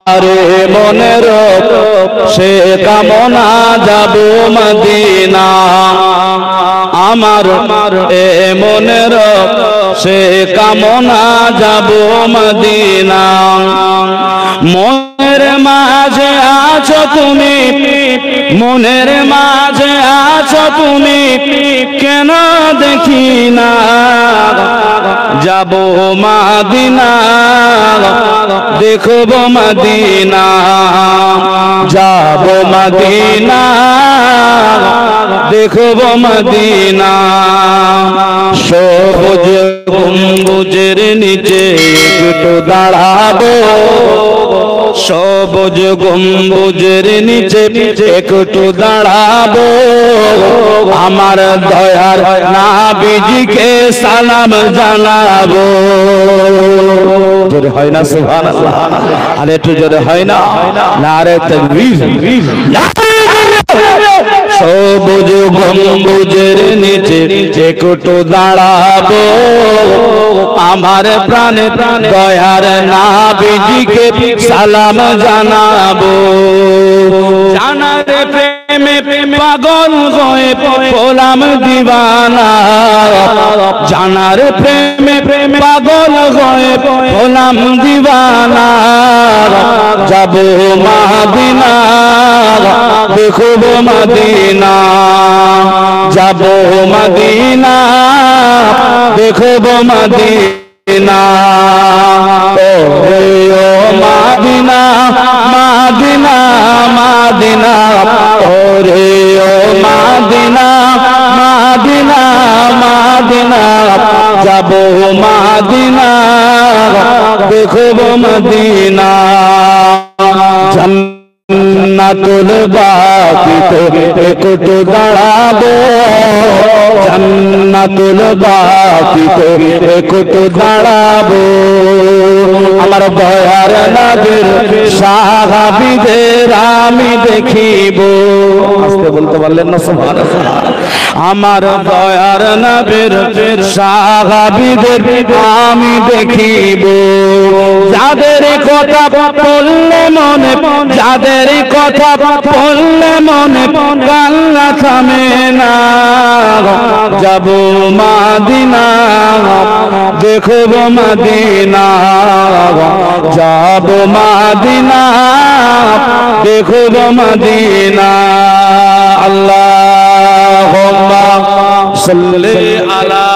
আরে মনের সে কামনা যাব মদিনা আমার এ মনের সে কামনা যাব মদিনা মনের মাঝে আছো তুমি মনের মাঝে আছো তুমি কেন দেখি না যাব মদিনা দেখব মদিনা যাব মদিনা দেখব মদিনা সবুজ গম্বুজের নিচে একটু দাঁড়াবো সবুজ গম্বুজের নিচে একটু দাঁড়াবো আমার দয়ার নবীজিকে সালাম জানাবো জোরে হয় না সুবহানাল্লাহ আর একটু জোরে হয় না নারে তাকবীর সবুজ গম্বুজের নিচে একটু দাঁড়াবো আমার প্রাণে দয়ার নবীজিকে সালাম জানাবো জানার প্রেমে পাগল হয়ে হলাম দিওয়ানা জানার প্রেমে পাগল হয়ে হলাম দিওয়ানা যাব মদিনা দেখব মদিনা যাব মদিনা দেখব Medina oh Medina Medina Medina ওরে ও মদিনা মদিনা মদিনা যাব মদিনা দেখব মদিনা জান্নাতুল বাকিতে একটু দাঁড়াবো জান্নাতুল বাকিতে একটু দাঁড়াবো আমার দয়ার নবীর সাহাবীদের আমি দেখিব আস্তে বলতে পারলেন না সুবহানাল্লাহ আমার দয়ার নবীর সাহাবীদের আমি দেখিব যাদের কথা বললে মনে যাদের কথা বললে মনে কান্না থামে না যাব মদিনা দেখব মদিনা যাব মদিনা দেখব মদিনা আল্লাহুম্মা সাল্লি আলা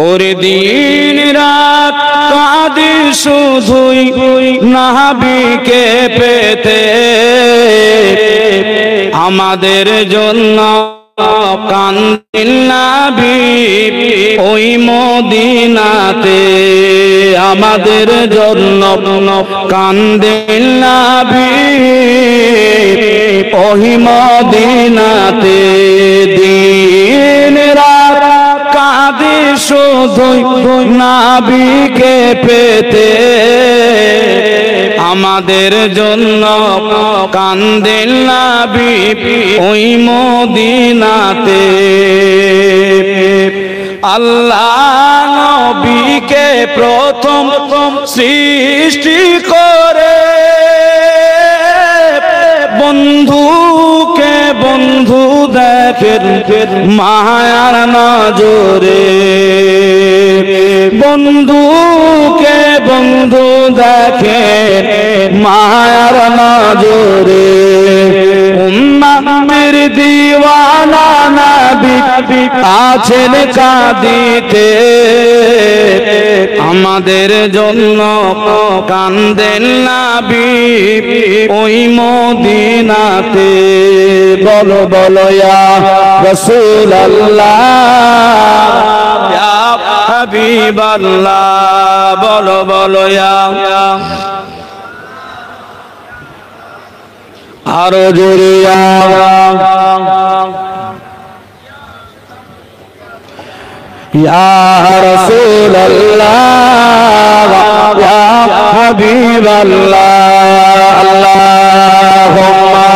ওরে দিন রাত কাঁদি শুধুই নবীকে পেতে আমাদের জন্য কান্দেন নবী ওই মদিনাতে আমাদের জন্য কান্দেন নবী ওই মদিনাতে দিন রাত কাঁদি শুধুই নবীকে পেতে আমাদের জন্য কান্দেন নবী ওই মদিনাতে আল্লাহ নবীকে প্রথম সৃষ্টি করে বন্ধুকে বন্ধু দেখেন মায়ার নজরে বন্ধুকে বন্ধু দেখেন মায়ার নজরে উম্মতের দিওয়ানা নবী আছেন কাঁদিতে আমাদের জন্য কান্দেন নবী ওই মদিনাতে বলো বলো ইয়া রাসূলুল্লাহ ইয়া হাবিবাল্লাহ বলো বলো ইয়া আরো জোরে ইয়া রাসূলুল্লাহ ইয়া হাবিবাল্লাহ আল্লাহুম্মা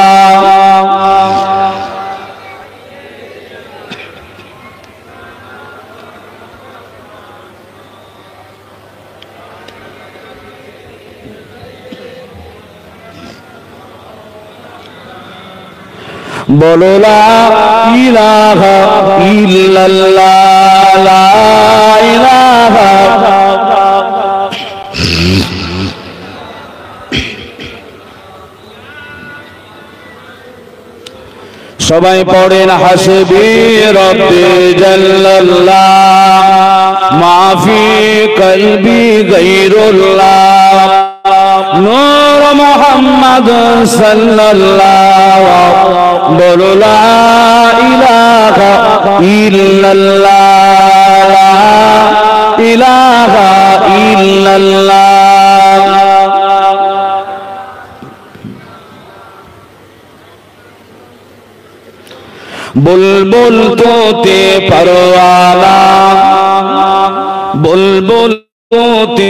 बोलो ला इलाहा इल्लल्लाह ला इलाहा। সবাই পড়েন হাসবি রব্বি জাল্লাল্লাহ মাফি কলবি গায়রুল্লাহ নূর মুহাম্মদ সাল্লাল্লাহু বলো লা ইলাহা ইল্লাল্লাহ লা ইলাহা ইল্লাল্লাহ। बुलबुल तोते परवाना बुलबुल तोते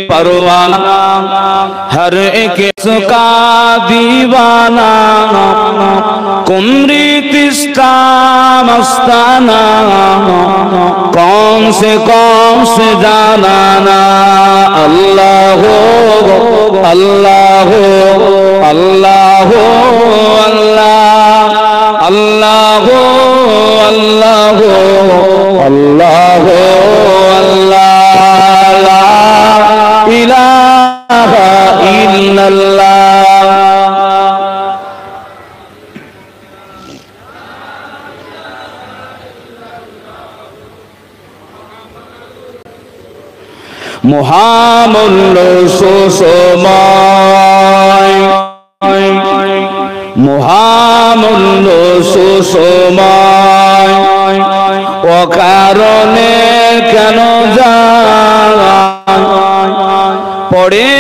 परवाना हर एक का दीवाना कुमरी तिस्ता मस्ताना कौन से जाना अल्लाह हो अल्लाह हो अल्लाह हो अल्लाह अल्लाह अल्लाह अल्लाह अल्लाह ला इलाहा इल्लल्लाह। मुहामुल सुसमाय मुहामुल सुसमाय ও কারণে কেন যায় পড়ে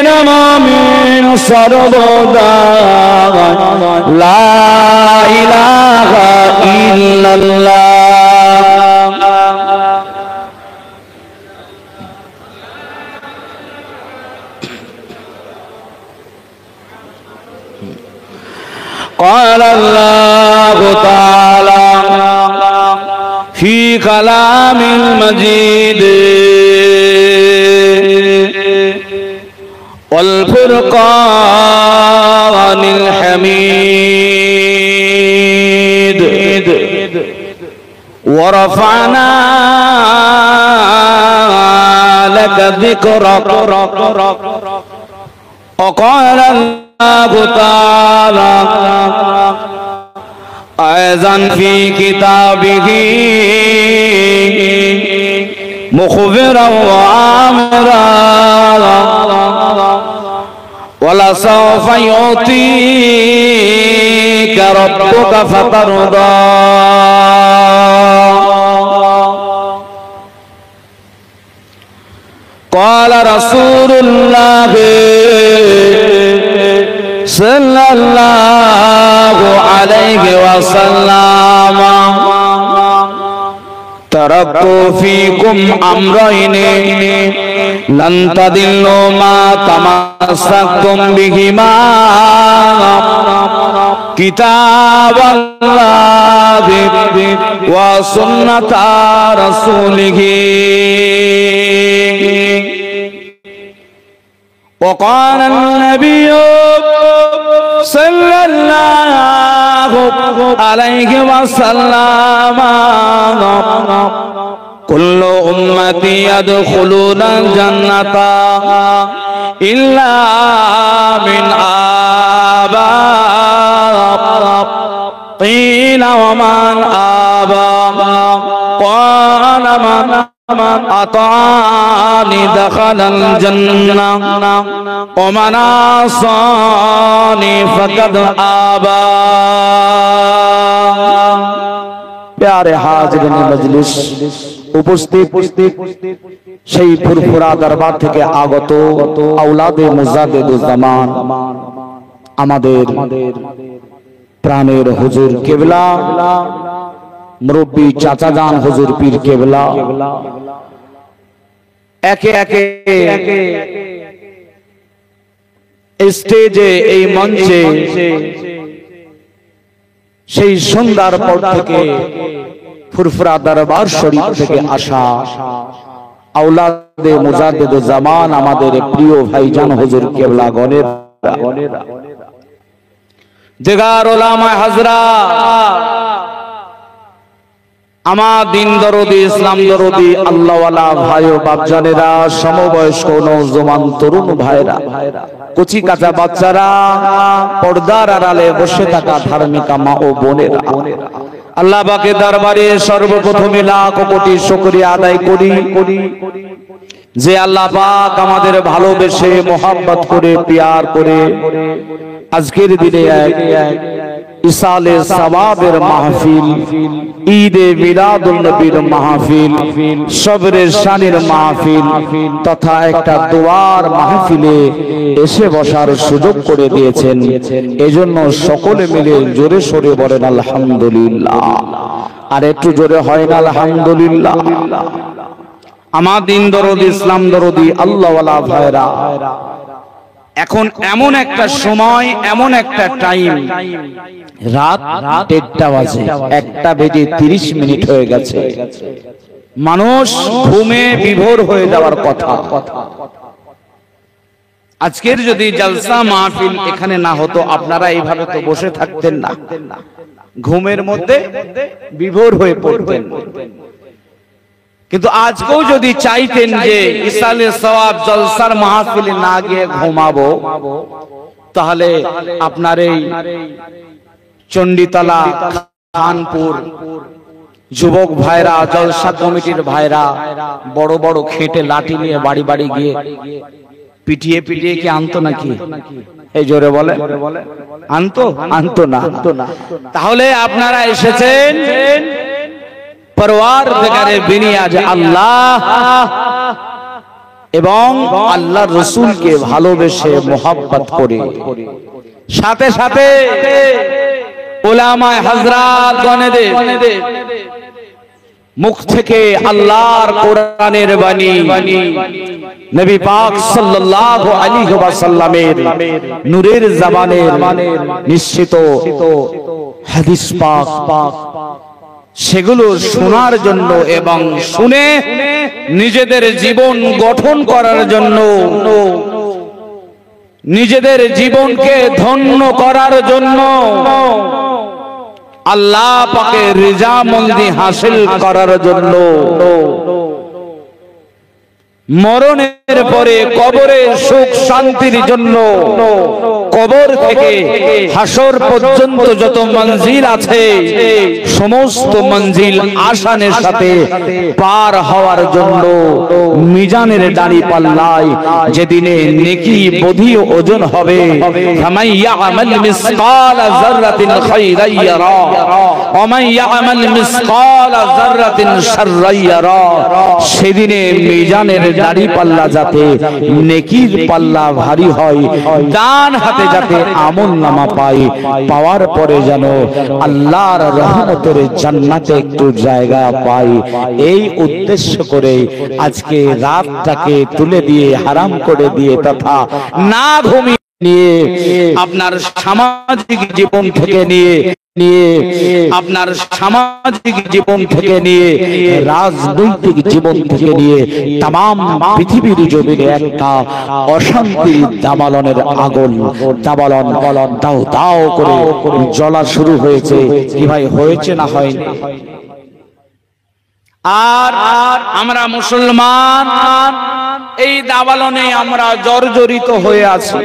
নামিন সর্বদা লা ইলাহা ইল্লাল্লাহ। قال الله تعالى في كلام المجيد والفرقان الحميد ورفعنا لك ذكرك وقال الله تعالى أيضا في كتابه مخبرا وآمرا ولسوف يعطيك ربك فترضى قال رسول الله صلى الله عليه وسلم تركت فيكم أمرين لن تضلوا ما تمسكتم بهما كتاب الله وسنة رسوله وقال النبي صلى الله عليه وسلم كل أمتي يدخلون الجنة إلا من آبى قيل ومن آبى قال من أطاعني دخل الجنة ومن عصاني فقد آبى। प्यारे हाज़िरीन मजलिस उपस्थित সেই ফুরফুরা দরবার থেকে আগত আওলাদে মুজাদ্দিদুজ্জামান আমাদের প্রাণের হুজুর কেবলা মুরব্বী চাচা জান হুজুর পীর কেবলা একে একে স্টেজে এই মঞ্চে সেই সন্ধ্যার পর থেকে ফুরফুরা দরবার শরীফ থেকে আসা আওলাদে মুজাদ্দিদুজ্জামান আমাদের প্রিয় ভাইজান হুজুর কেবলা গণের দিগার ওলামা হাজরাত, আমার দিন দরদি, ইসলাম দরদি, আল্লাহওয়ালা ভাই ও বাপজানেরা, সমবয়স্ক নওজোয়ান তরুণ ভাইরা, কচি কাঁচা বাচ্চারা, পর্দার আড়ালে বসে থাকা ধার্মিকা মা ও বোনেরা, আল্লাহ পাকের দরবারে সর্বপ্রথমে লাখ কোটি শুকরিয়া আদায় করি যে আল্লাহ পাক আমাদের ভালোবেসে মোহাব্বত করে পিয়ার করে আজকের দিনে ইসালে সওয়াবের মাহফিল, ঈদে মিলাদুন নবীর মাহফিল, সবরের শানের মাহফিল তথা একটা দোয়ার মাহফিলে এসে বসার সুযোগ করে দিয়েছেন। এজন্য সকলে মিলে জোরে সোরে বলেন আলহামদুলিল্লাহ। আর একটু জোরে হয় না আলহামদুলিল্লাহ? আমার দিন দরদি, ইসলাম দরদি, আল্লাহওয়ালা ভাইরা, এখন এমন একটা সময়, এমন একটা টাইম, রাত 1টা বাজে, 1টা বেজে 30 মিনিট হয়ে গেছে। মানুষ ঘুমে বিভোর হয়ে যাওয়ার কথা। আজকের যদি জলসা মাহফিল এখানে না হতো, আপনারা এইভাবে তো বসে থাকতেন না, ঘুমের মধ্যে বিভোর হয়ে পড়তেন। কিন্তু আজকেও যদি চাইতেন যে ইসালে সওয়াব জলসার মাহফিলে না গিয়ে ঘুমাবো, তাহলে আপনার এই চণ্ডীতলা, খানপুর যুবক ভাইরা, জলসা কমিটির ভাইরা বড় বড় খেটে লাঠি নিয়ে বাড়ি বাড়ি গিয়ে পিটিয়ে পিটিয়ে কি আনতো নাকি? এই জোরে বলে আনতো? আনতো না। তাহলে আপনারা এসেছেন পরওয়ারদিগারে বিনিয়াজ আল্লাহ এবং আল্লাহর রাসূলকে ভালোবেসে মোহাব্বত করে, সাথে সাথে উলামায়ে হযরত গণেদের মুখ থেকে আল্লাহর কোরআনের বাণী, নবী পাক সাল্লাল্লাহু আলাইহি ওয়াসাল্লামের নূরের জবানের নিশ্চিত হাদিস পাক, সেগুলো শোনার জন্য এবং শুনে নিজেদের জীবন গঠন করার জন্য, নিজেদের জীবনকে ধন্য করার জন্য, আল্লাহ পাকের রিজামন্দি হাসিল করার জন্য, মরণের পরে কবরের সুখ শান্তির জন্য, কবর থেকে হাসর পর্যন্ত যত মঞ্জিল আছে সমস্ত মঞ্জিল আসানের সাথে পার হওয়ার জন্য মিজানের দাড়ি পাল্লায় যেদিনে নেকি বধি ওজন হবে, ফামান ইয়ামাল মিসকালা যাররাতিন খায়রান ইয়ারা ওয়া মান ইয়ামাল মিসকালা যাররাতিন শাররান ইয়ারা, সেদিনে মিজানের দাড়ি পাল্লা যাতে নেকির পাল্লা ভারী হয়, ডান হাতে যাতে আমলনামা পাই, পাওয়ার পরে যেন আল্লাহর রহমতের জান্নাতে একটু জায়গা পাই, এই উদ্দেশ্য করে আজকে রাতটাকে তুলে দিয়ে, হারাম করে দিয়ে তথা না ঘুমিয়ে নিয়ে, আপনার সামাজিক জীবন থেকে নিয়ে আপনার সামাজিক জীবন থেকে নিয়ে, রাজনৈতিক জীবন থেকে নিয়ে তাম পৃথিবীর জমিনে একটা অশান্তির দাবালনের আগুন, দাবালন দাও দাও করে জ্বলা শুরু হয়েছে। কি ভাই, হয়েছে না হয়নি? আর আমরা মুসলমান এই দাবালনে আমরা জর্জরিত হয়ে আছি।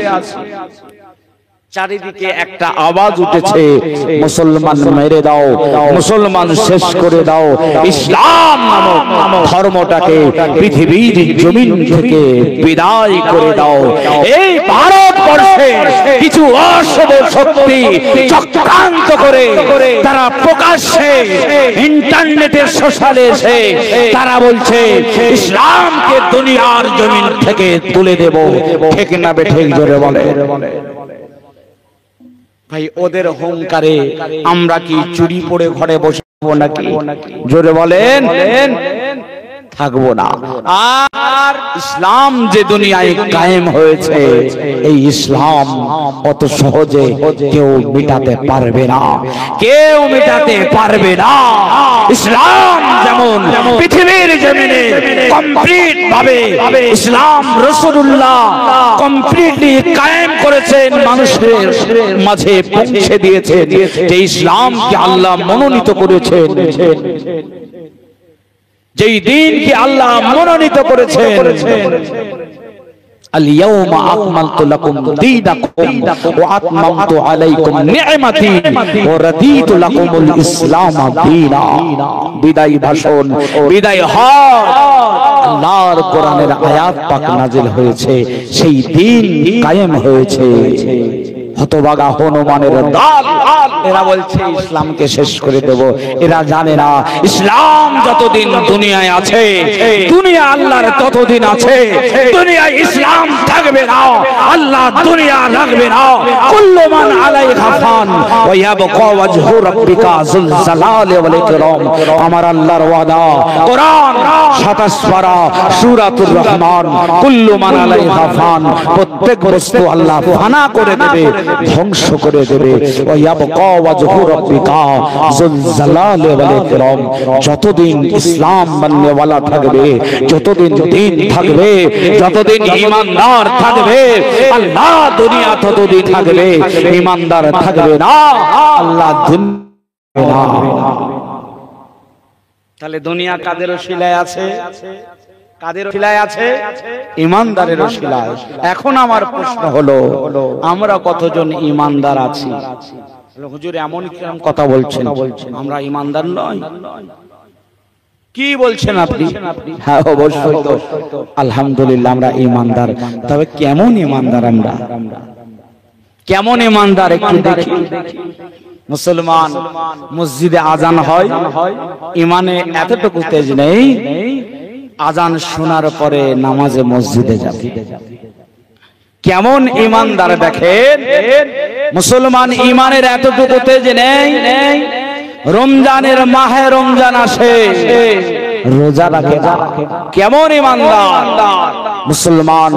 চারিদিকে একটা আওয়াজ উঠেছে, মুসলমান মেরে দাও, মুসলমান শেষ করে দাও, ইসলাম নামক ধর্মটাকে পৃথিবীর জমিন থেকে বিদায় করে দাও। এই ভারতবর্ষে কিছু অশুভ শক্তি চক্রান্ত করে তারা প্রকাশ্যে ইন্টারনেটে, সোশ্যালে এসে তারা বলছে ইসলামকে দুনিয়ার জমিন থেকে তুলে দেব। ঠিক না বেঠিক? জোরে বলে। ভাই, ওদের হুঙ্কারে আমরা কি চুরি পড়ে ঘরে বসবো নাকি? জোরে বলেন। থাকবো না। আর ইসলাম যে দুনিয়ায় কায়েম হয়েছে, এই ইসলাম অত সহজে কেউ মিটাতে পারবে না, কেউ মিটাতে পারবে না। ইসলাম যেমন পৃথিবীর জমিনে কমপ্লিট ভাবে ইসলাম রাসূলুল্লাহ কমপ্লিটলি কায়েম করেছেন, মানুষের মাঝে পৌঁছে দিয়েছেন, যে ইসলামকে আল্লাহ মনোনীত করেছেন, যেই দিনকে আল্লাহ মনোনীত করেছেন। اليوم أكملت لكم دينكم وأتممت عليكم نعمتي ورضيت لكم الإسلام دينا। বিদায় ভাষণ, বিদায় হজ, আল্লাহর কোরআনের আয়াত পাক নাজিল হয়েছে, সেই দিন কায়েম হয়েছে। হতভাগা হনুমানের দল, এরা বলছে ইসলামকে শেষ করে দেব। এরা জানে না ইসলাম যতদিন দুনিয়ায় আছে, দুনিয়া আল্লাহর ততদিন আছে। দুনিয়ায় ইসলাম থাকবে না, আল্লাহ দুনিয়া রাখবে না। কুল্লু মান আলাইহা ফান ওয়া ইয়াবকা ওয়াজহু রাব্বিকা যুল জালালি ওয়াল ইকরাম। আমার আল্লাহর ওয়াদা, কোরআন 27 পারা সূরাতুর রহমান। কুল্লু মান আলাইহা ফান, প্রত্যেক বস্তু আল্লাহ ফানা করে দেবে, ধ্বংস করে দেবে। ওয়ায়াবকা ওয়াজহু রাব্বিকা যুল জালালি ওয়াল ইকরাম। যতদিন ইসলাম মাননে ওয়ালা থাকবে, যতদিন দিন থাকবে, যতদিন ঈমানদার থাকবে, আল্লাহ দুনিয়া ততদিন থাকবে। ঈমানদার থাকবে না, আল্লাহ দুনিয়া। তাহলে দুনিয়া কাদের ওসিলায় আছে? কাদের ওসিলায় আছে? ঈমানদারের ওসিলায়। এখন আমার প্রশ্ন হলো, আমরা কতজন ঈমানদার আছি? হুজুর এমন কিরকম কথা বলছেন, আমরা ঈমানদার নই? কি বলছেন আপনি? হ্যাঁ অবশ্যই তো, আলহামদুলিল্লাহ আমরা ঈমানদার। তবে কেমন ঈমানদার আমরা? কেমন ঈমানদার একটু দেখি। মুসলমান, মসজিদে আজান হয়, ঈমানে এতটুকু তেজ নেই, আজান শোনার পরে নামাজে মসজিদে যাবে। কেমন ঈমানদার দেখেন। মুসলমান ঈমানের এতটুকু তেজ নেই, রমজানের মাহে রমজান আসে, রোজা রাখে না। কেমন ঈমানদার মুসলমান,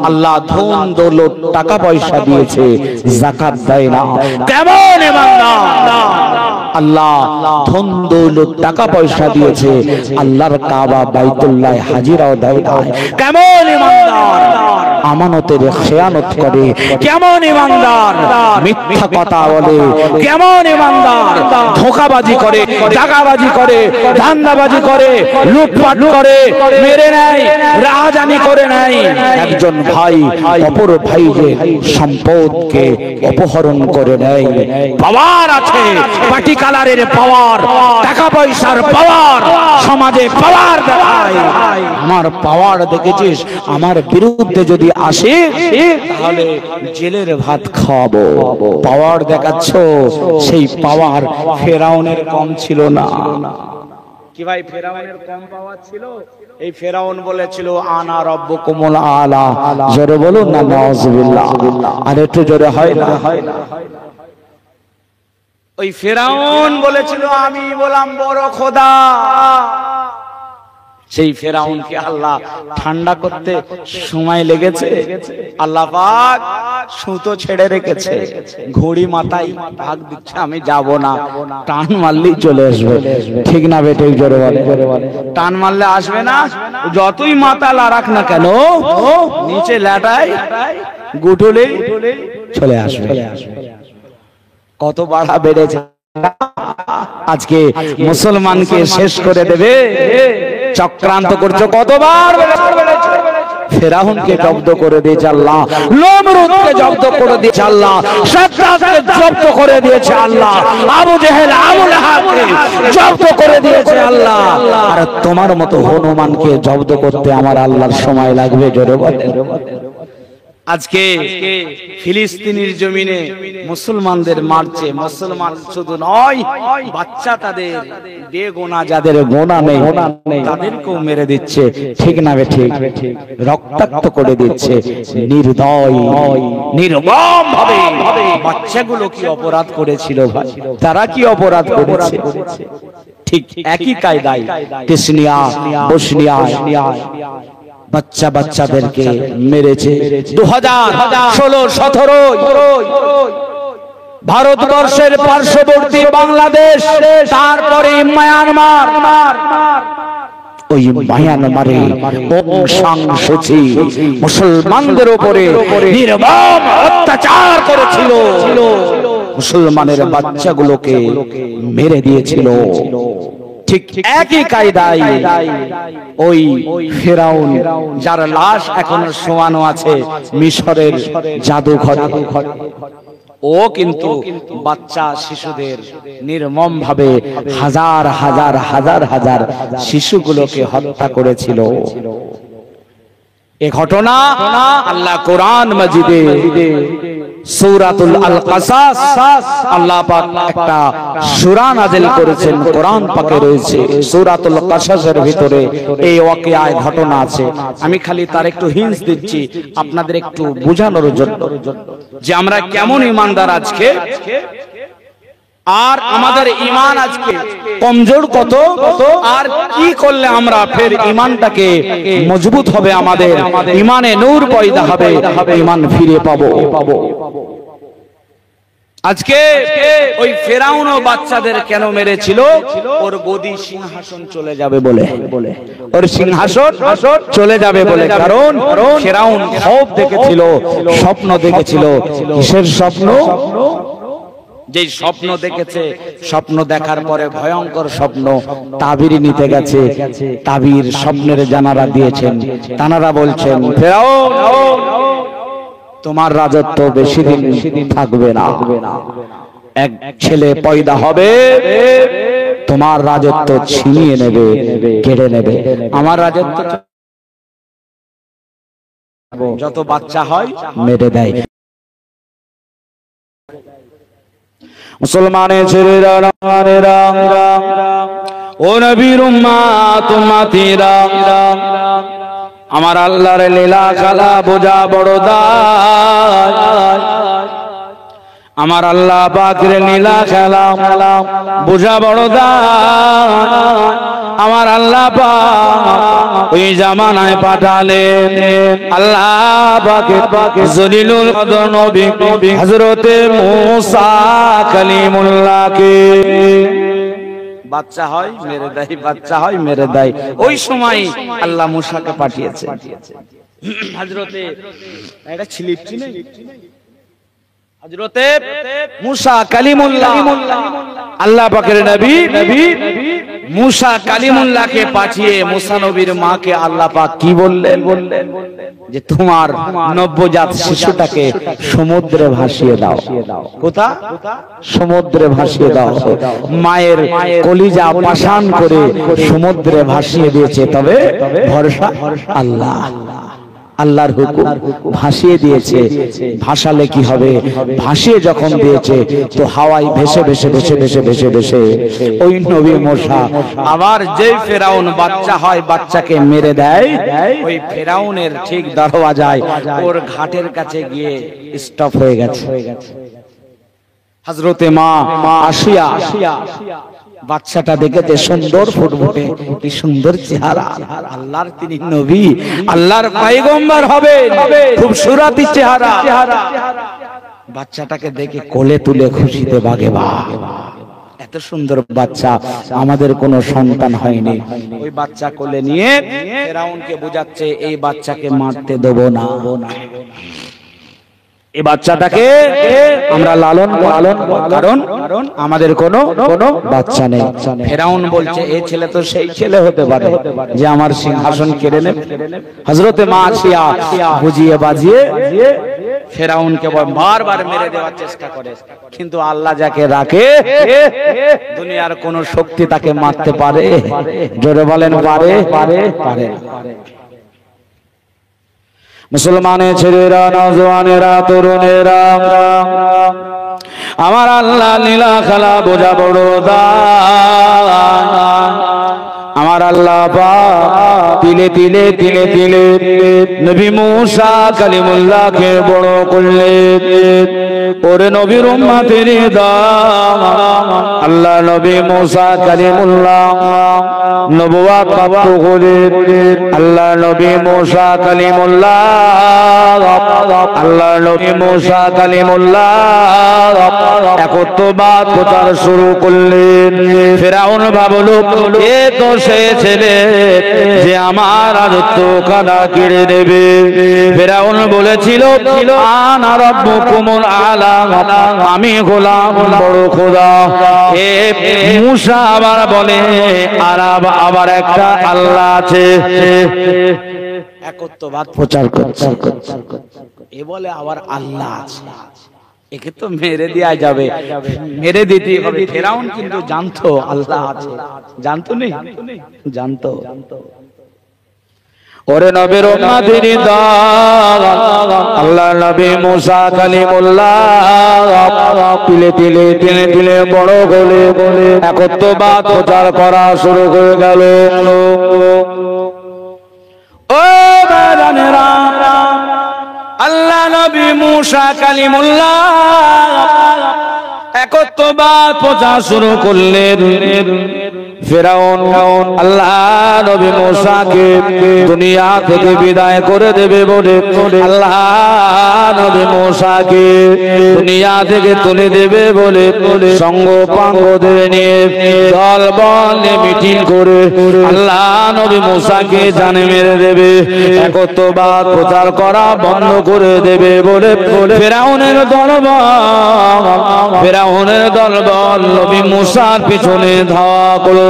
আল্লাহ ধন দৌলত টাকা পয়সা দিয়েছে, যাকাত দেয় না। কেমন ঈমানদার, আল্লাহ ধন দৌলত টাকা পয়সা দিয়েছে, আল্লাহর কাবা বাইতুল্লাহ হাজিরাও দেয় না। কেমন ঈমানদার, আমানতের খেয়ানত করে। কেমন ঈমানদার, মিথ্যা কথা বলে। কেমন ঈমানদার, ধোঁকাবাজি করে, দাগাবাজি করে, ধান্দাবাজি করে, লুটপাট করে, মেরে নেয়, রাহাজানি করে নেয়। একজন ভাই অপর ভাইয়ের সম্পদকে অপহরণ করে নেয়। পাওয়ার আছে, পার্টি কালারের পাওয়ার, টাকা পয়সার পাওয়ার, সমাজে পাওয়ার দেখায়। আমার পাওয়ার দেখেছিস, আমার বিরুদ্ধে যদি আসে তাহলে জেলের ভাত খাওয়াবো। পাওয়ার দেখাচ্ছ, সেই পাওয়ার ফেরাউনের কম ছিল না। কি ভাই, ফেরাউনের কম পাওয়ার ছিল? এই ফেরাউন বলেছিল আনা রব্বুকুমুল আলা। জোরে বলুন না নাউজুবিল্লাহ। আর একটু জোরে হয় না? ওই ফেরাউন বলেছিল আমি বললাম বড় খোদা। সেই ফেরাউনকে আল্লাহ ঠান্ডা করতে সময় লেগেছে। আল্লাহ পাক সুতো ছেড়ে রেখেছে, ঘড়ি মাথায় ভাগ দিচ্ছে, আমি যাব না। টান মারলেই চলে আসবে। ঠিক না বেটে? জোরে বলে। টান মারলে আসবে না, যতই মাথা লারাক না কেন, নিচে ল্যাটায় গুটুলে চলে আসবে। কত বাড়া বেড়েছে। আজকে মুসলমানকে শেষ করে দেবে চক্রান্ত করছে। কতবার ফেরাউনকে জব্দ করে দিয়েছে আল্লাহ, নমরুদকে জব্দ করে দিয়েছে আল্লাহ, সাদ্দাতকে জব্দ করে দিয়েছে আল্লাহ, আবু জেহেল আবু লাহাবকে জব্দ করে দিয়েছে আল্লাহ। আর তোমার মতো হনুমানকে জব্দ করতে আমার আল্লাহর সময় লাগবে? জোরে বলে। আজকে ফিলিস্তিনের জমিনে মুসলমানদের মারছে। মুসলমান শুধু নয়, বাচ্চা তাদের বেগোনা, যাদের গোনা নেই তাদেরকেও মেরে দিচ্ছে। ঠিক না ঠিক? রক্তাক্ত করে দিচ্ছে নির্দয়, নির্মম ভাবে। বাচ্চাগুলো কি অপরাধ করেছিল ভাই? তারা কি অপরাধ করেছে? ঠিক একই কায়দায় চেচনিয়া, বসনিয়া, বাচ্চাদেরকে মেরেছে। 2016-17 ভারতবর্ষের পার্শ্ববর্তী বাংলাদেশ, তারপরে মায়ানমার, ওই মায়ানমারে মুসলমানদের উপরে নির্মম অত্যাচার করেছিল, মুসলমানের বাচ্চাগুলোকে মেরে দিয়েছিল। ঠিক একই কায়দায় ওই ফেরাউন, যার লাশ এখনো শোয়ানো আছে মিশরের জাদুঘরে, ও কিন্তু বাচ্চা শিশুদের নির্মম ভাবে হাজার হাজার হাজার হাজার শিশুগুলোকে হত্যা করেছিল। এই ঘটনা আল্লাহ কোরআন মাজিদে সূরাতুল আল কাসাস, আল্লাহ পাক একটা সূরা নাযিল করেছেন, কোরআন পাকে রয়েছে। সূরাতুল কাসাসের ভিতরে এই ওয়াকিয়ার ঘটনা আছে। আমি খালি তার একটু হিন্টস দিচ্ছি আপনাদের একটু বোঝানোর জন্য যে আমরা কেমন ঈমানদার আজকে, আর আমাদের ঈমান আজকে কমজোর কত, আর কি করলে আমরা ফের ঈমানটাকে মজবুত হবে, আমাদের ঈমানে নূর পয়দা হবে, ঈমান ফিরে পাবো। আজকে ওই ফেরাউন ও বাচ্চাদের কেন মেরেছিল? ওর গদি সিংহাসন চলে যাবে বলে, ওর সিংহাসন চলে যাবে বলে। কারণ ফেরাউন খৌফ দেখেছিল, স্বপ্ন দেখেছিল। কিসের স্বপ্ন? যে স্বপ্ন দেখেছে, স্বপ্ন দেখার পরে ভয়ঙ্কর স্বপ্ন, তাবির নিতে গেছে, তাবির স্বপ্নের জানারা দিয়েছেন। তানারা বলছেন, ফেরাউন তোমার রাজত্ব বেশি দিন থাকবে না, এক ছেলে পয়দা হবে, তোমার রাজত্ব ছিনিয়ে নেবে, কেড়ে নেবে। আমার রাজত্ব যত বাচ্চা হয় মেরে দেয়। মুসলমানের ছেলেরা, ও নবীর উম্মত উম্মতিরা, আমার আল্লাহর লীলা খেলা বোঝা বড় দায়। আমার আল্লাহ পাকের লীলা খেলা বোঝা বড় দায়। আমার আল্লাহ পাক ওই জামানায় পাঠালেন আল্লাহ পাকের জলিলুল কদর নবী হযরতে মুসা কালিমুল্লাহকে। বাচ্চা হয় মেরে দেয়, বাচ্চা হয় মেরে দেয়। ওই সময় আল্লাহ মুসাকে পাঠিয়েছে। হযরতে এটা ছিলিপটি নেই, হযরতে মুসা কালিমুল্লাহ, আল্লাহ পাকের নবী মুসা কালিমুল্লাহকে পাঠিয়ে মুসা নবীর মাকে আল্লাহ পাক কি বললেন? যে তোমার নবজাত শিশুটাকে সমুদ্রে ভাসিয়ে দাও। কোথা? সমুদ্রে ভাসিয়ে দাও। মায়ের কলিজা পাষাণ করে সমুদ্রে ভাসিয়ে দিয়েছে, তবে ভরসা আল্লাহ। আল্লাহর হুকুম ভাসিয়ে দিয়েছে। ভাসালে কি হবে? ভাসিয়ে যখন দিয়েছে তো হাওয়ায় ভেসে ভেসে ভেসে ভেসে ভেসে ভেসে ওই নবী মুসা আবার যে ফেরাউন বাচ্চা হয়, বাচ্চাকে মেরে দেয়, ওই ফেরাউনের ঠিক দরওয়াজায় ওর ঘাটের কাছে গিয়ে স্টপ হয়ে গেছে। হযরতে মা আসিয়া বাচ্চাটা দেখেছে সুন্দর ফুটফুটে, কি সুন্দর চেহারা, আল্লাহর তিনি নবী, আল্লাহর পয়গম্বর হবে, খুব সুরাতি চেহারা। বাচ্চাটাকে দেখে কোলে তুলে খুশিতে বাগে বা, এত সুন্দর বাচ্চা, আমাদের কোনো সন্তান হয়নি। ওই বাচ্চা কোলে নিয়ে ফেরাউনকে বোঝাচ্ছে এই বাচ্চাকে মারতে দেব না, এই বাচ্চাটাকে আমরা লালন পালন, কারণ আমাদের কোনো বাচ্চা নেই। ফেরাউন বলছে এই ছেলে তো সেই ছেলে হতে পারে যে আমার সিংহাসন কেড়ে নেবে। হযরতে মা আসিয়া বুঝিয়ে বাজিয়ে ফেরাউনকে বারবার মেরে দেওয়ার চেষ্টা করে, কিন্তু আল্লাহ যাকে রাখে দুনিয়ার কোন শক্তি তাকে মারতে পারে? জোরে বলেন পারে? পারে। মুসলমানের ছেলেরা, নওজওয়ানেরা, তরুণেরা, আমার আল্লাহ লীলা খেলা বোঝা বড় দায়। আমার আমার আল্লাহ পাক তিলে তিলে তিলে তিলে নবী মূসা কালিমুল্লাহকে বড় করলেন। ওরে নবীর উম্মতের দাম আল্লাহ নবী মূসা কালিমুল্লাহ নবুয়ত প্রাপ্ত হলেন। আল্লাহ নবী মূসা কালিমুল্লাহ আল্লাহ নবী মূসা কালিমুল্লাহ একত্ববাদ প্রচার শুরু করলেন। ফিরআউন ভাবল এ তো সে ছেলে যে আমার রাজত্ব কানা কেড়ে নেবে। ফিরআউন বলেছিল আনা রাব্বুকুমুল আলা, আমি গোলাম বড় খোদা। এ মূসা আবার বলে আর আবার একটা আল্লাহ আছে। একত্ববাদ প্রচার করছে। এ বলে আবার আল্লাহ আছে, একে তো মেরে দেয়া যাবে, মেরে দিতে হবে। ফিরআউন কিন্তু জানতো আল্লাহ আছে, জানতো নেই জানতো। ওরে নবীর উম্মতের দল আল্লাহ নবী মূসা কালিমুল্লাহ তিলে তিলে তিলে তিলে বড় গলে একত্ববাদ প্রচার করা শুরু করে গেল। ও বাজানেরা, আল্লাহ নবী মূসা কালিমুল্লাহ একত্ববাদ প্রচার শুরু করলেন। ফিরআউন আল্লাহ নবী মূসাকে দুনিয়া থেকে বিদায় করে দেবে বলে আল্লাহ নবী মূসাকে দুনিয়া থেকে তুলে দেবে বলে সঙ্গ পাঙ্গদের নিয়ে দল বল মিটিং করে আল্লাহ নবী মূসাকে জানে মেরে দেবে, একত্ববাদ প্রচার করা বন্ধ করে দেবে বলে ফিরআউনের দলবল নবী মূসার পিছনে ধাওয়া করল।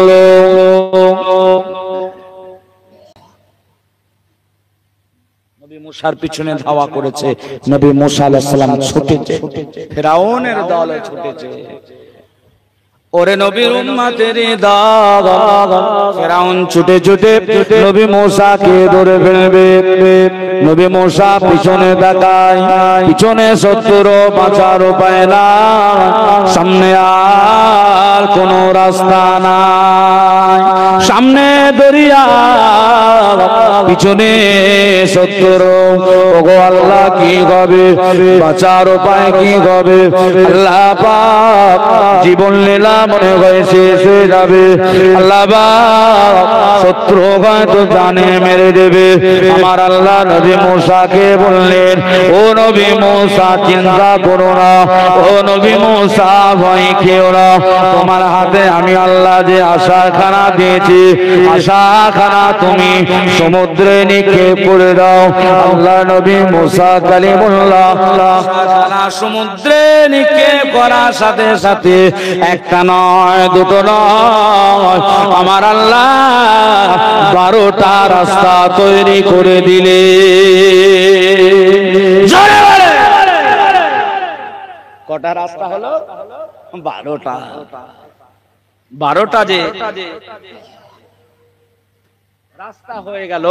নবী মূসার পিছনে ধাওয়া করেছে। নবী মূসা আলাইহিস সালাম ছুটেছে, ফিরআউনের দল ছুটেছে। ওরে নবীর উম্মতের দল ফিরআউন ছুটে ছুটে নবী মূসাকে ধরে ফেলবে। নবী মূসা পিছনে তাকায়, পিছনে শত্রুর বাঁচার উপায় না, সামনে আর কোনো রাস্তা নাই। সামনে দরিয়া, পিছনে শত্রু। ওগো আল্লাহ কি হবে, বাঁচার উপায় কি হবে? আল্লাহ পাক জীবন লীলা মনে হয় শেষ হয়ে যাবে। আল্লাহ পাক শত্রু হয়তো জানে মেরে দেবে। আমার আল্লাহ নবী মূসাকে বললেন, ও নবী মূসা চিন্তা করো না, ও নবী মূসা ভয় খেও না, তোমার হাতে আমি আল্লাহ যে আশাখানা দিয়েছি, আশাখানা তুমি সমুদ্রে নিক্ষেপ করে দাও। আল্লাহ নবী মূসা কালিমুল্লাহ আশাখানা সমুদ্রে নিক্ষেপ করার সাথে সাথে একটা নয় দুটো নয়, আমার আল্লাহ 12টা রাস্তা তৈরি করে দিলে। কটা রাস্তা হলো? 12টা। 12টা যে রাস্তা হয়ে গেল,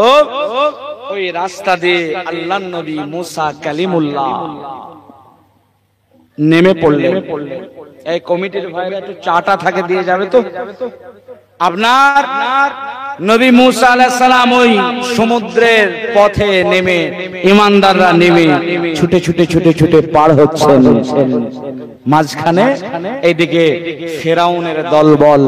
ওই রাস্তা দিয়ে আল্লাহর নবী মূসা কালিমুল্লাহ নেমে পড়লেন। এই কমিটির ভাইরা একটু চাটা থাকে দিয়ে যাবে তো। আপনার নবী মূসা আলাইহিস সালাম ওই সমুদ্রের পথে নেমে, ইমানদাররা নেমে ছুটে ছুটে ছুটে ছুটে পার হচ্ছেন। মাঝখানে এইদিকে ফিরআউনের দলবল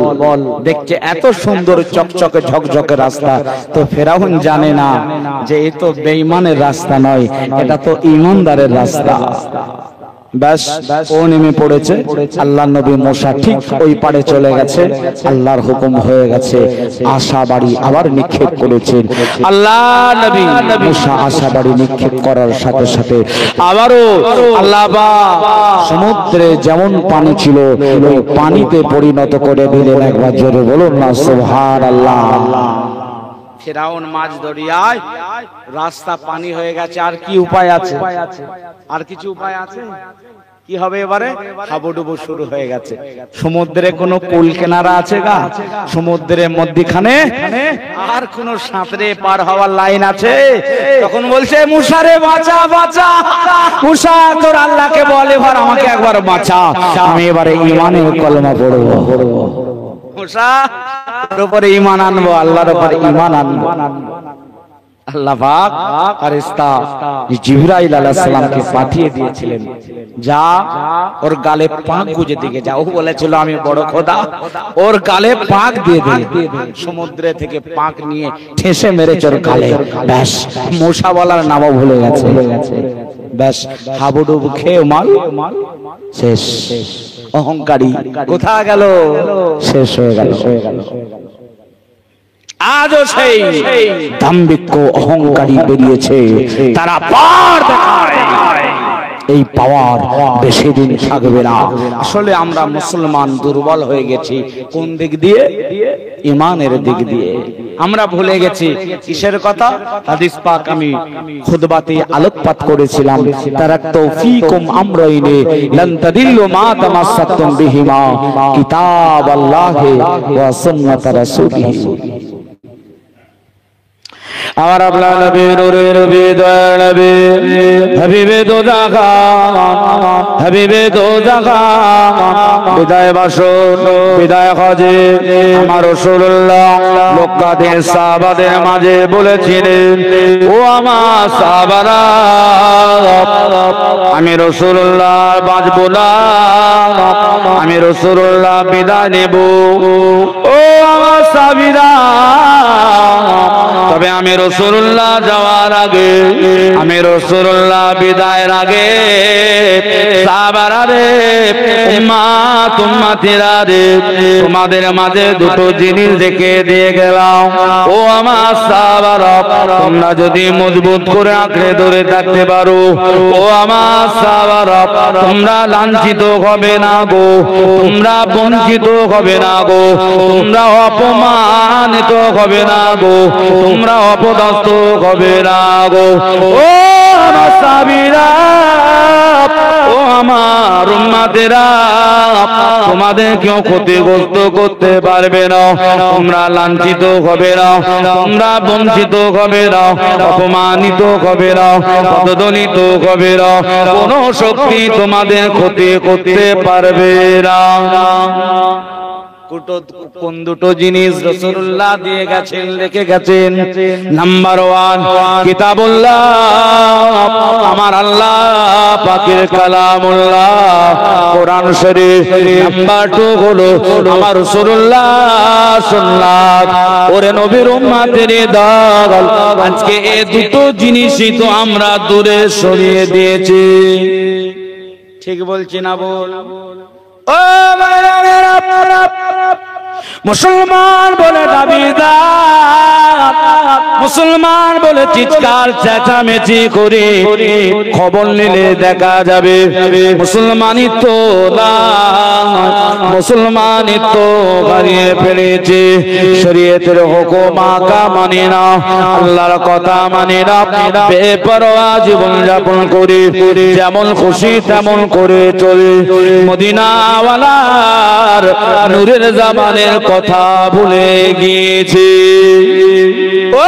দেখছে এত সুন্দর চকচকে ঝকঝকে রাস্তা, তো ফিরআউন জানে না যে এ তো বেঈমানের রাস্তা নয়, এটা তো ঈমানদারের রাস্তা। ব্যাস ও নেমে পড়েছে। আল্লাহ নবী মূসা ঠিক ওই পারে চলে গেছে, আল্লাহর হুকুম হয়ে গেছে। আশা বাড়ি আবার নিক্ষেপ করেছেন। আল্লাহ নবী মূসা আশা বাড়ি নিক্ষেপ করার সাথে সাথে আবারও আল্লাহ সমুদ্রে যেমন পানি ছিল ওই পানিতে পরিণত করে দিলেন। একবার জোরে বলুন না সুবহানাল্লাহ। ফিরআউন মাঝ দরিয়ায়, রাস্তা পানি হয়ে গেছে। আর কি উপায় আছে? আর কিছু উপায় আছে? কি হবে এবারে? হাবুডুবু শুরু হয়ে গেছে। সমুদ্রে কোনো কুল কিনারা আছে গা? সমুদ্রের মধ্যখানে আর কোন সাঁতরে পার হওয়ার লাইন আছে? তখন বলছে মূসা রে বাঁচা বাঁচা, মূসা তোর আল্লাহকে বল এবার আমাকে একবার বাঁচা, আমি এবারে ঈমানের কলমা পড়ব। মুসার উপরে ঈমান আনবো, আল্লাহর উপরে ঈমান আনবো। আল্লাহ পাক ফেরেশতা জিবরাইল আলাইহিস সালামকে পাঠিয়ে দিয়েছিলেন, যা ওর গালে পাক গুজে দিকে যাও। বলেছিল আমি বড় খোদা, ওর গালে পাক দিয়ে দে। সমুদ্রে থেকে পাক নিয়ে ঠেসে মেরেছে ওর গালে। ব্যাস, মুসা বলার নামও ভুলে গেছে। ব্যাস, হাবুডুবু খেয়ে মাল শেষ। অহংকারী কোথায় গেল? শেষ হয়ে গেল। আজও সেই দাম্ভিক অহংকারী বেরিয়েছে, তারা পাওয়ার দেখায়। এই পাওয়ার বেশি দিন থাকবে না। আসলে আমরা মুসলমান দুর্বল হয়ে গেছি। কোন দিক দিয়ে? ঈমানের দিক দিয়ে। আমরা ভুলে গেছি কিসের কথা? হাদিস পাক আমি খুতবাতে আলোকপাত করেছিলাম, তারাক্তু ফীকুম আমরাইনি লান তাদিল্লু মা তামাসসাকতুম বিহিমা কিতাবাল্লাহি ওয়া সুন্নাত রাসূলিহি। আমার আপনার নবীর নবী দয়ার নবী হাবিবে দো জাগা, হাবিবে দো জাগা, বিদায় বাসন বিদায় হজে আমার রাসূলুল্লাহ মক্কাতে সাহাবাদের মাঝে বলেছিলেন, ও আমার সাহাবারা, আমি রাসূলুল্লাহ বাঁচব না, আমি রাসূলুল্লাহ বিদায় নেব। ও আমার সাহাবীরা, তবে আমি রাসূলুল্লাহ যাওয়ার আগে, আমি রাসূলুল্লাহ বিদায়ের আগে সাহাবারা রে, উম্মাত উম্মতিরা রে, তোমাদের মাঝে দুটো জিনিস রেখে দিয়ে গেলাম। ও আমার সাহাবারা, তোমরা যদি মজবুত করে আঁকড়ে ধরে থাকতে পারো, ও আমার সাহাবারা, তোমরা লাঞ্ছিত হবে না গো, তোমরা বঞ্চিত হবে না গো, তোমরা অপমানিত হবে না গো, তোমরা অপদস্থ হবে না গো। ও আমার সাহাবীরা, ও আমার উম্মতেরা, তোমাদের কেউ ক্ষতিগ্রস্ত করতে পারবে না, তোমরা লাঞ্ছিত হবে না, তোমরা বঞ্চিত হবে না, অপমানিত হবে না, পদদলিত হবে না, কোন শক্তি তোমাদের ক্ষতি করতে পারবে না। কোন দুটো জিনিস রাসূলুল্লাহ দিয়ে গেছেন, রেখে গেছেন? নাম্বার 1 কিতাবুল্লাহ, আমার আল্লাহ পাকের কালামুল্লাহ কোরআন শরীফ। নাম্বার 2 হলো আমার রাসূলুল্লাহ সুন্নাত। ওরে নবীর উম্মতের দল, আজকে এই দুটো জিনিসই তো আমরা দূরে সরিয়ে দিয়েছি। ঠিক বলছি না বল? ও মুসলমান বলে দাবিদার, মুসলমান বলে চিৎকার চেঁচামেচি করে খবর নিলে দেখা যাবে মুসলমানিত্ব না, মুসলমানিত্ব হারিয়ে ফেলেছে। শরীয়তের হুকুম আকা মানে না, আল্লাহর কথা মানে না, বেপরোয়া জীবন যাপন করে যেমন খুশি তেমন করে চলে। মদিনাওয়ালার নূরের জামানের কথা ভুলে গিয়েছে। ও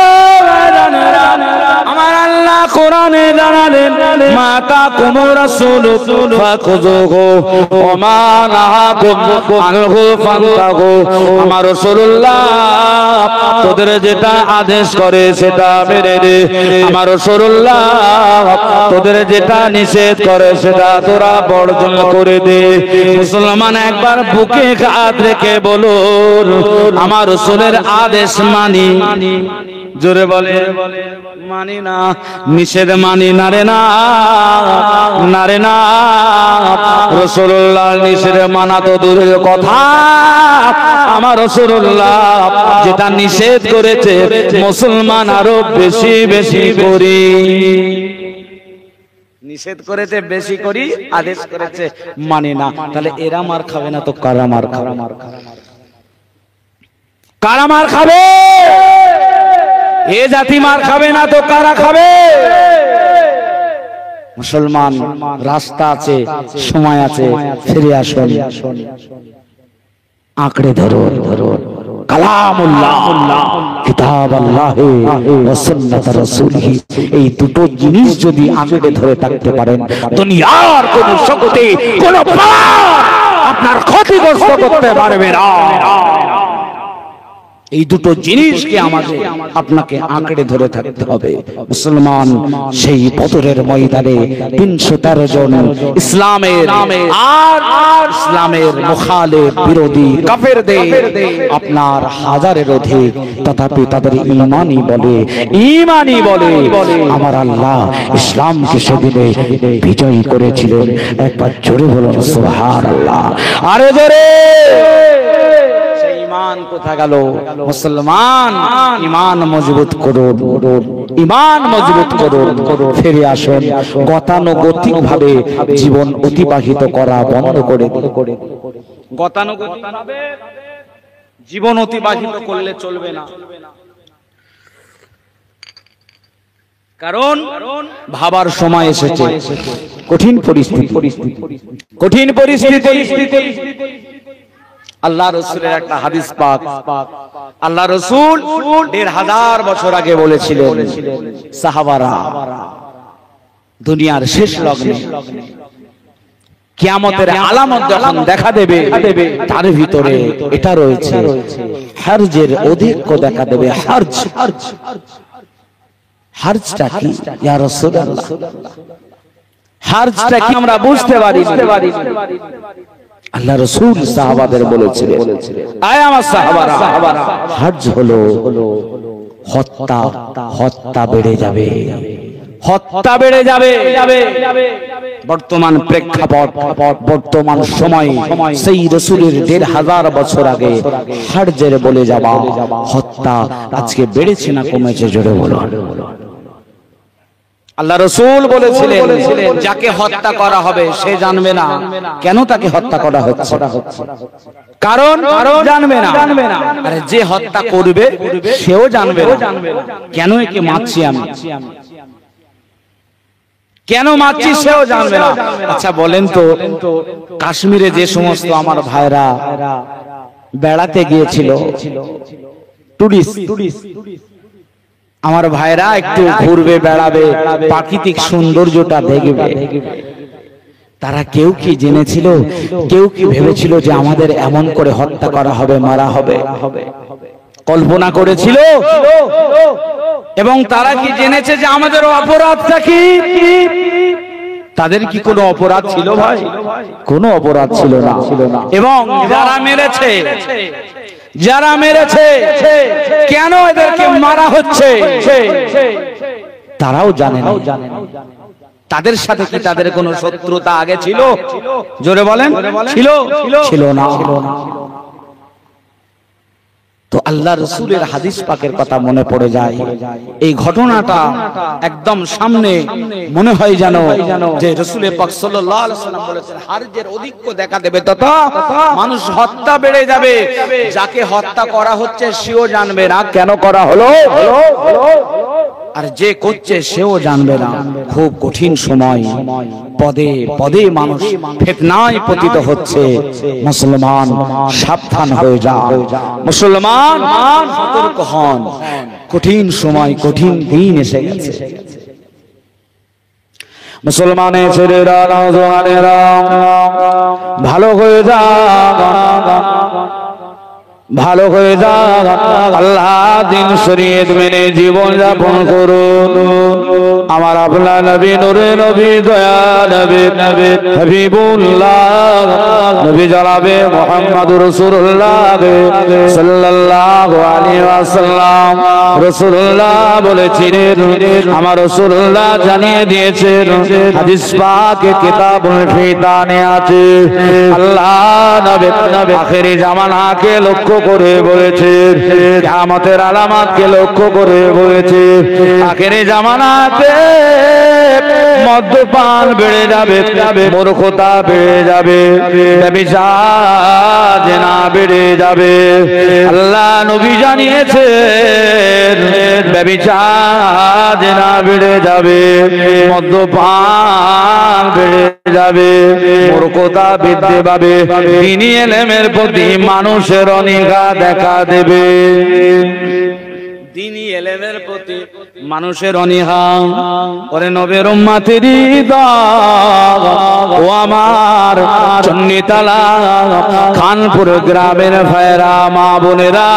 আমার আল্লাহ কোরআনে জানালেন, মাতা কুমুর রাসূল ফাখুযুহু ওয়া মা নাহাকুম আনহু ফান্তাহু। আমার রাসূলুল্লাহ তোদের যেটা আদেশ করে সেটা মেনে নে, আমার রাসূলুল্লাহ তোদের যেটা নিষেধ করে সেটা তোরা বর্জন করে দে। মুসলমান একবার বুকে হাত রেখে বলুন, আমার রাসূলের আদেশ মানি। জোরে বলে মানি না, নিষেধ মানি না রে না, না রে না। রাসূলুল্লাহ নিষেধ মানা তো দূরের কথা, আমার রাসূলুল্লাহ যেটা নিষেধ করেছে মুসলমান আরো বেশি বেশি করি। নিষেধ করেছে বেশি করি, আদেশ করেছে মানি না। তাহলে এরা মার খাবে না তো কারা মার খাবে? কারা মার খাবে? এ জাতি মার খাবে না তো কারা খাবে? মুসলমান রাস্তা আছে, সময় আছে, ফিরে আসুন, আঁকড়ে ধরুন কালামুল্লাহ, কিতাবাল্লাহ ওয়া সুন্নাত রাসূলিহি। এই দুটো জিনিস যদি আঁকড়ে ধরে থাকতে পারেন, দুনিয়ার কোন শক্তি, কোন পাওয়ার আপনার ক্ষতিগ্রস্ত করতে পারবে না। এই দুটো জিনিসকে আমাকে আপনাকে আঁকড়ে ধরে থাকতে হবে। মুসলমান সেই বদরের ময়দানে 313 জন ইসলামের মুখালিফ বিরোধী কাফেরদের আপনার হাজারের অধিক, তথাপি তাদের ঈমানই বলে আমার আল্লাহ ইসলামকে সেদিনে বিজয়ী করেছিলেন। একবার জোরে বলুন সুবহানাল্লাহ। আরে জোরে। ঈমান কোথা গেল? মুসলমান ঈমান মজবুত করুন, ঈমান মজবুত করুন, ফিরে আসুন। গতানুগতিক ভাবে জীবন অতিবাহিত করা বন্ধ করে দিন। গতানুগতিক ভাবে জীবন অতিবাহিত করলে চলবে না, কারণ ভাবার সময় এসেছে। কঠিন পরিস্থিতি। আল্লাহ রসুলের একটা হাদিস পাক, আল্লাহ রসুল 1500 বছর আগে বলেছিলেন, সাহাবারা দুনিয়ার শেষ লগ্নে কিয়ামতের আলামত যখন দেখা দেবে, তার ভিতরে এটা রয়েছে, হার্জের অধিক্য দেখা দেবে। হার্জটা কি ইয়া রাসূলুল্লাহ? হার্জটা কি আমরা বুঝতে পারি। আল্লাহ রাসূল সাহাবাদের বলেছিলেন, আয় আমার সাহাবারা, হার্জ হলো হত্যা বেড়ে যাবে, হত্যা বেড়ে যাবে। বর্তমান প্রেক্ষাপট, বর্তমান সময় সেই রাসূলের 1500 বছর আগে হার্জের বলে যাওয়া হত্যা আজকে বেড়েছে না কমেছে? জোরে বলুন। আল্লাহ রাসূল বলেছিলেন, যাকে হত্যা করা হবে সে জানবে না কেন তাকে হত্যা করা হচ্ছে, কারণ জানবে না। আরে যে হত্যা করবে সেও জানবে না কেন একে মারছি আমি, কেন মারছি সেও জানবে না। আচ্ছা বলেন তো, কাশ্মীরে যে সমস্ত আমার ভাইরা বেড়াতে গিয়েছিল, টুরিস্ট, আমার ভাইরা একটু ঘুরবে, বেড়াবে, প্রাকৃতিক সৌন্দর্যটা দেখবে, তারা কেউ কি জেনেছিল, কেউ কি ভেবেছিল যে আমাদের এমন করে হত্যা করা হবে, মারা হবে? কল্পনা করেছিল? এবং তারা কি জেনেছে যে আমাদের অপরাধটা কি? তাদের কি কোনো অপরাধ ছিল ভাই? কোনো অপরাধ ছিল না। এবং যারা মেরেছে কেন এদেরকে মারা হচ্ছে তারাও জানে না। তাদের সাথে কি তাদের কোনো শত্রুতা আগে ছিল? জোরে বলেন, ছিল না। তো আল্লাহ রাসূলের হাদিস পাকের কথা মনে পড়ে যায়। এই ঘটনাটা একদম সামনে মনে হয় যেন যে রাসূল পাক সাল্লাল্লাহু আলাইহি ওয়াসাল্লাম বলেছেন, হার্জের অধিক্য দেখা দেবে তত মানুষ হত্যা বেড়ে যাবে। যাকে হত্যা করা হচ্ছে সেও জানবে না কেন করা হলো, আর যে করছে সেও জানবে না। খুব কঠিন সময়, পদে পদে মানুষ ফিতনায় পতিত হচ্ছে। মুসলমান সাবধান হয়ে যান, মুসলমান সতর্ক হন। কঠিন সময়, কঠিন দিন এসে গেছে। মুসলমানের ছেলেরা, নওজওয়ানেরা ভালো হয়ে যান, ভালো হয়ে যান। আল্লাহ দিন শরীয়ত মেনে জীবন যাপন করুন। আমার আপনার নবী, নূরে নবী, দয়া নবী, হাবিবুল্লাহ নবী জনাবে মুহাম্মদুর রাসূলুল্লাহ সাল্লাল্লাহু আলাইহি ওয়াসাল্লাম রাসূলুল্লাহ বলেছিলেন, আমার রাসূলুল্লাহ জানিয়ে দিয়েছেন, হাদিস পাকে কিতাবুল ফিতানে আছে, আল্লাহ নবী আখেরি জামানাকে লক্ষ্য করে বলেছে, কিয়ামতের আলামতকে লক্ষ্য করে বলেছে, আখেরি জামানাতে মদ্যপান বেড়ে যাবে, মূর্খতা বেড়ে যাবে, ব্যভিচার জিনা বেড়ে যাবে। আল্লাহ নবী জানিয়েছেন, ব্যভিচার জিনা বেড়ে যাবে, মদ্যপান বেড়ে যাবে, মূর্খতা বৃদ্ধি পাবে, দ্বীনি ইলমের প্রতি মানুষের অনীহা দেখা দেবে। দ্বীনি ইলমের প্রতি মানুষের অনীহা। ওরে নবীর উম্মতেরই দল, ও আমার চন্নিতলা খানপুর গ্রামের ভাইরা মা বোনেরা,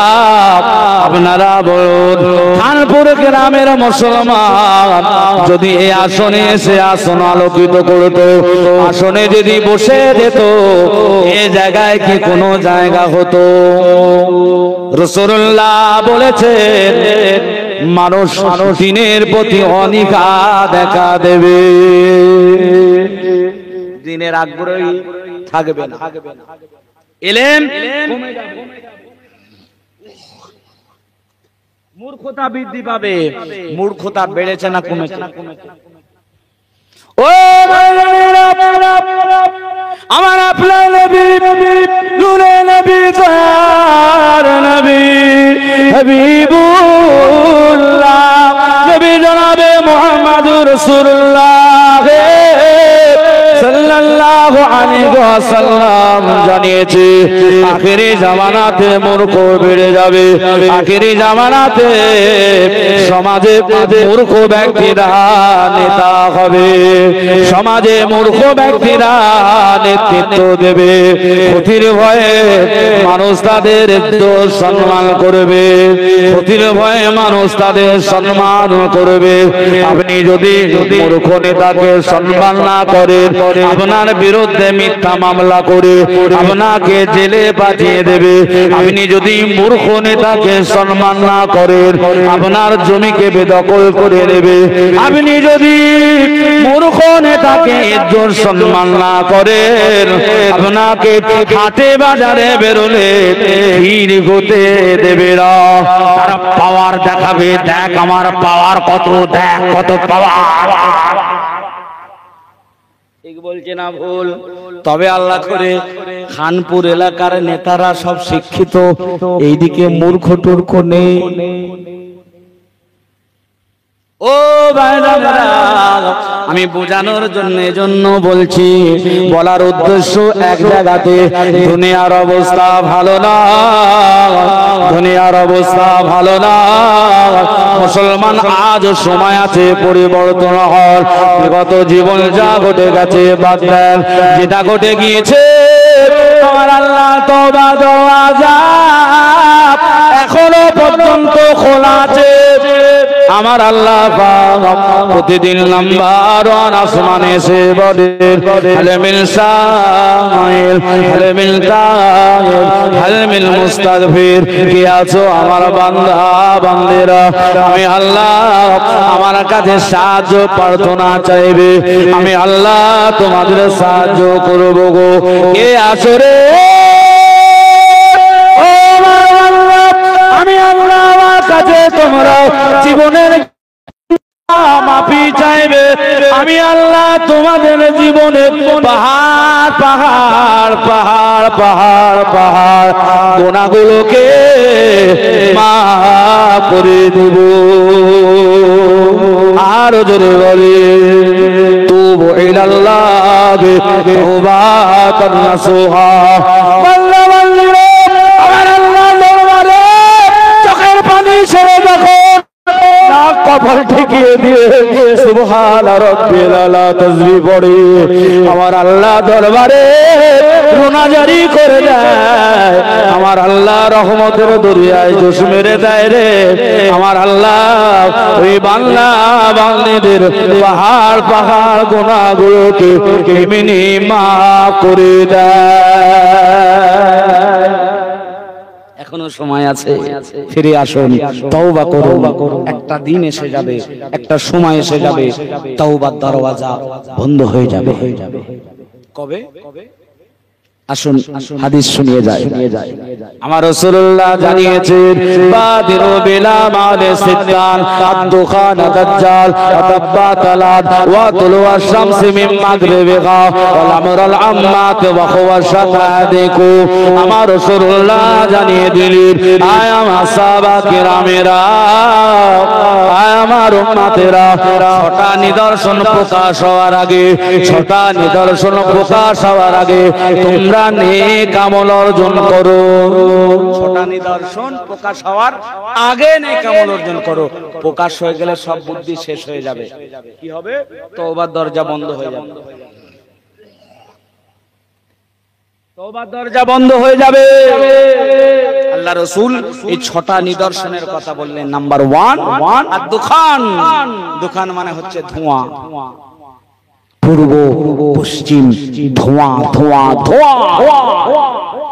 আপনারা বলুন খানপুর গ্রামের মুসলমান যদি এই আসনে এসে আসন আলোকিত করতো, আসনে যদি বসে যেত, এ জায়গায় কি কোনো জায়গা হতো? রাসূলুল্লাহ বলেছেন মানুষ দ্বীনের প্রতি অনীহা দেখা দেবে, দ্বীনের আগ্রহী থাকবে না, ইলম কমে যাবে, মূর্খতা বৃদ্ধি পাবে। মূর্খতা বেড়েছে না কমেছে? ও আমার আপনার নবী, নূরে নবী, তার নবী হাবিবুল্লাহ, নবী জনাবে মুহাম্মদুর রাসূলুল্লাহ সাল্লাল্লাহু আলাইহি ওয়াসাল্লাম জানিয়েছে আখেরি জামানাতে মূর্খ বেড়ে যাবে। আখেরি জামানাতে সমাজে মূর্খ ব্যক্তিরা নেতা হবে, সমাজে মূর্খ ব্যক্তিরা নেতৃত্ব দেবে। ক্ষতির ভয়ে মানুষ তাদের সম্মান করবে, ক্ষতির ভয়ে মানুষ তাদের সম্মান করবে। আপনি যদি মূর্খ নেতাকে সম্মান না করেন, আপনার বিরুদ্ধে মিথ্যা মামলা করে আপনাকে জেলে পাঠিয়ে দেবে। আপনি যদি মূর্খ নেতাকে সম্মান না করেন, আপনার জমিকে বেদখল করে নেবে। আপনি যদি মূর্খ নেতাকে ইজ্জত সম্মান না করেন, আপনাকে হাটে বাজারে বেরোলে ভিড় হতে দেবে না। তারা পাওয়ার দেখাবে, দেখ আমার পাওয়ার কত, দেখ কত পাওয়ার। ঠিক বলছে না ভুল? তবে আল্লাহ করে খানপুর এলাকার নেতারা সব শিক্ষিত, এইদিকে মূর্খ টুর্খ নেই। ও ভাইরা, আমি বোঝানোর জন্য বলছি, বলার উদ্দেশ্য এক জায়গাতে দুনিয়ার অবস্থা ভালো না, দুনিয়ার অবস্থা ভালো না। মুসলমান আজ সময় আছে পরিবর্তন হওয়ার। বিগত জীবন যা ঘটে গেছে বাদ দেন, যেটা ঘটে গিয়েছে আমার আল্লাহ তওবা দরওয়াজা এখনো পর্যন্ত খোলা আছে। আমার আল্লাহ প্রতিদিন নাম্বার ওয়ান আসমানে এসে বলেন হালমিল সাইল হালমিল তাইব হালমিল মুস্তাগফির, কে আছো আমার বান্দা বান্দেরা? আমি আল্লাহ আমার কাছে সাহায্য প্রার্থনা চাইবে, আমি আল্লাহ তোমাদের সাহায্য করব গো। কে আছো রে? আমি আল্লাহ আমার কাছে তোমরা জীবনের মাফি চাইবে, আমি আল্লাহ তোমাদের জীবনে পাহাড় পাহাড় পাহাড় পাহাড় পাহাড় গুনাহগুলোকে মাফ করে দেব। আর জোরে বলে তুবু ইলাল্লাহ তাওবাতান নাসুহা। আল্লাহ বান্দিরা আমার আল্লাহ দরবারে চোখের পানি ছেড়ে দেখো, কপাল ঠেকিয়ে দিয়ে সুবহান রাব্বিল আলা তাসবিহ পড়ে আমার আল্লাহ দরবারে রোনাজারি করে দেয়। আমার আল্লাহ রহমতের দরিয়ায় জোশ মেরে দেয় রে। আমার আল্লাহ ওই বান্দা বান্দীদের পাহাড় পাহাড় গুনাহগুলোকে এমনি মাফ করে দেয়। এখনো সময় আছে, ফিরে আসুন, তওবা করুন। একটা দিন এসে যাবে, একটা সময় এসে যাবে, তওবার দরওয়াজা বন্ধ হয়ে যাবে। কবে? আসুন হাদিস শুনিয়ে যায়। আমার রাসূলুল্লাহ জানিয়েছেন বাদিরু বিলা মালে সিদ্দান আদ-দুখান দাজ্জাল আতাবাতালাত ওয়া তুলুয়া শামসি মিন মাগরিবিহা ওয়াল আমরাল আম্মাত ওয়া হুয়া শাতাদিকু। আমার রাসূলুল্লাহ জানিয়ে দিলেন আয় আমার সাহাবা কিরামেরা, আয় আমার উম্মতেরা, ছটা নিদর্শন প্রকাশ হওয়ার আগে, ছটা নিদর্শন প্রকাশ হওয়ার আগে তোমরা নেক আমল অর্জন করো। ছটা নিদর্শন প্রকাশ হওয়ার আগে নেক আমল অর্জন করো। প্রকাশ হয়ে গেলে সব বুদ্ধি শেষ হয়ে যাবে। কি হবে? তওবার দরজা বন্ধ হয়ে যাবে। তওবার দরজা বন্ধ হয়ে যাবে। আল্লাহ রাসূল এই ছটা নিদর্শনের কথা বললেন। নাম্বার 1 আর দুখান। দুখান মানে হচ্ছে ধোঁয়া। পূর্ব পশ্চিম ধোঁয়া ধোঁয়া ধোঁয়া,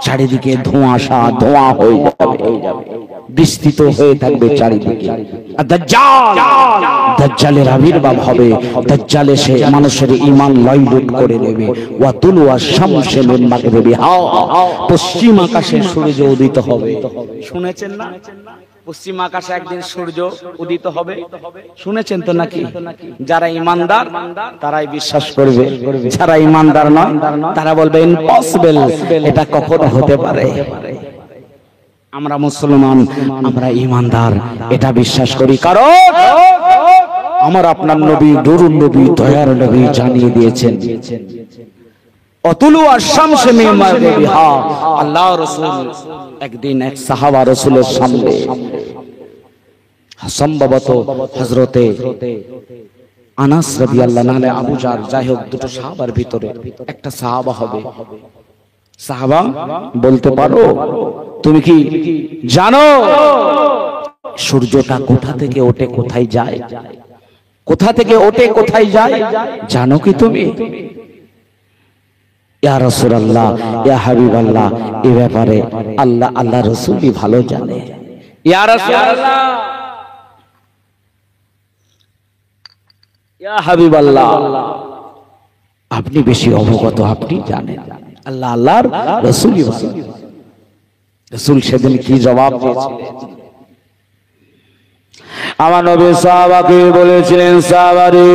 চারিদিকে ধোঁয়াশা ধোঁয়া হয়ে যাবে, বিস্তৃত হয়ে থাকবে চারিদিকে। আর দাজ্জাল, দাজ্জালের আবির্ভাব হবে। দাজ্জাল এসে মানুষের ঈমান লয়লুট করে নেবে। ওয়া তুলুয়া শামসে মিন মাগরিবিহা, পশ্চিম আকাশে সূর্য উদিত হবে। শুনেছেন না? পশ্চিম আকাশে একদিন সূর্য উদিত হবে। শুনেছেন তো নাকি? যারা ঈমানদার তারাই বিশ্বাস করবে, যারা ঈমানদার নয় তারা বলবে ইম্পসিবল, এটা কখনো হতে পারে। আমরা মুসলমান, আমরা ঈমানদার, এটা বিশ্বাস করি, কারণ আমার আপনার নবী, নূরুন নবী, দয়ার নবী জানিয়ে দিয়েছেন অতুলু আশ-শামসে মিন মাগরিবিহা। আল্লাহর রাসূল একদিন এক সাহাবা রাসূলের সামনে, সম্ভবত হযরতে আনাস রাদিয়াল্লাহু আনহু, আবু জার, যাই হোক দুটো সাহাবার ভিতরে একটা সাহাবা হবে। সাহাবা বলতে পারো তুমি কি জানো সূর্যটা কোথা থেকে ওঠে কোথায় যায়? কোথা থেকে ওঠে কোথায় যায় জানো কি তুমি? ইয়া রাসূলুল্লাহ, ইয়া হাবিবাল্লাহ, এই ব্যাপারে আল্লাহ রাসূলই ভালো জানে। ইয়া রাসূলুল্লাহ, ইয়া হাবিবাল্লাহ, আপনি বেশি অবগত, আপনি জানেন। আল্লাহর রাসূলই ভালো। রাসূল সেদিন কি জবাব দিয়েছিলেন? আমার নবী সাহাবাকে বলেছিলেন, সাহাবারে,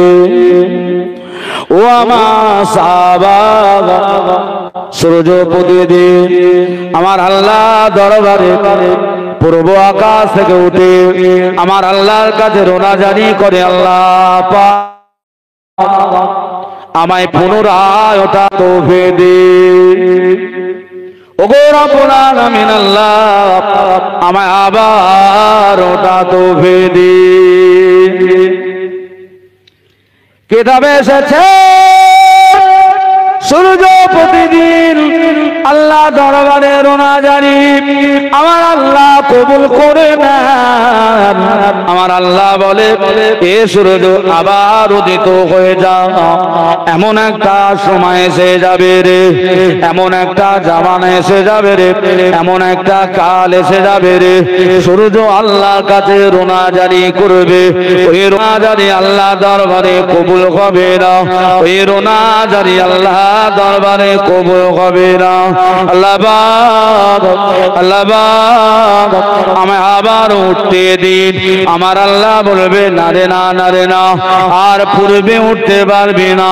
ও আমার সাহাবা, সূর্য প্রতিদিন আমার আল্লাহ দরবারে পূর্ব আকাশ থেকে উঠে আমার আল্লাহর কাছে রোনাজারি করে, আল্লাহ পাক আমায় পুনরায় ওটা তৌফিক দিন। ওগো রব্বুল আলামিন, আল্লাহ আমায় আবার ওটা তৌফিক দিন। কিতাবে এসেছে সূর্য প্রতিদিন আল্লাহ দরবারে রোনাজারি আমার আল্লাহ কবুল করে নেন। আমার আল্লাহ বলে, এ সূর্য আবার উদিত হয়ে যাও। এমন একটা সময় এসে যাবে রে, এমন একটা জামানা এসে যাবে রে, এমন একটা কাল এসে যাবে রে, সূর্য আল্লাহর কাছে রোনাজারি করবে। ওই রোনাজারি আল্লাহ দরবারে কবুল হবে না, ওই রোনাজারি আল্লাহ দরবারে কবুল হবে না। আল্লাহ পাক, আল্লাহ পাক আমায় আবার উঠতে দিন। আমার আল্লাহ বলবে, না রে না, না রে না, আর পূর্বে উঠতে পারবি না।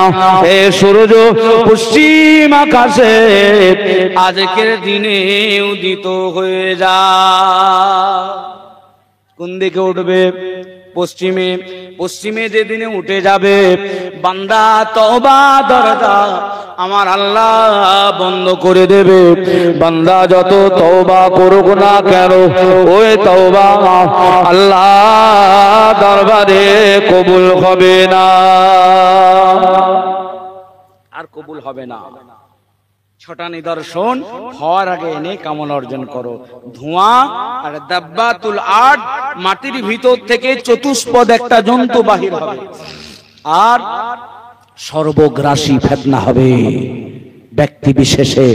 এ সূর্য পশ্চিম আকাশে আজকের দিনে উদিত হয়ে যা। কোন দিকে উঠবে? পশ্চিমে। পশ্চিমে যেদিনে উঠে যাবে, বান্দা তওবা দরজা আমার আল্লাহ বন্ধ করে দেবে। বান্দা যত তওবা করুক না কেন, ওই তওবা আল্লাহ দরবারে কবুল হবে না, আর কবুল হবে না। ছটা নিদর্শন হওয়ার আগে নেক আমল অর্জন করো। ধোঁয়া আর দাব্বাতুল আরদ, মাটির ভিতর থেকে চতুষ্পদ একটা জন্তু বাহির হবে, আর সর্বগ্রাসী ফিতনা হবে। ব্যক্তি বিশেষে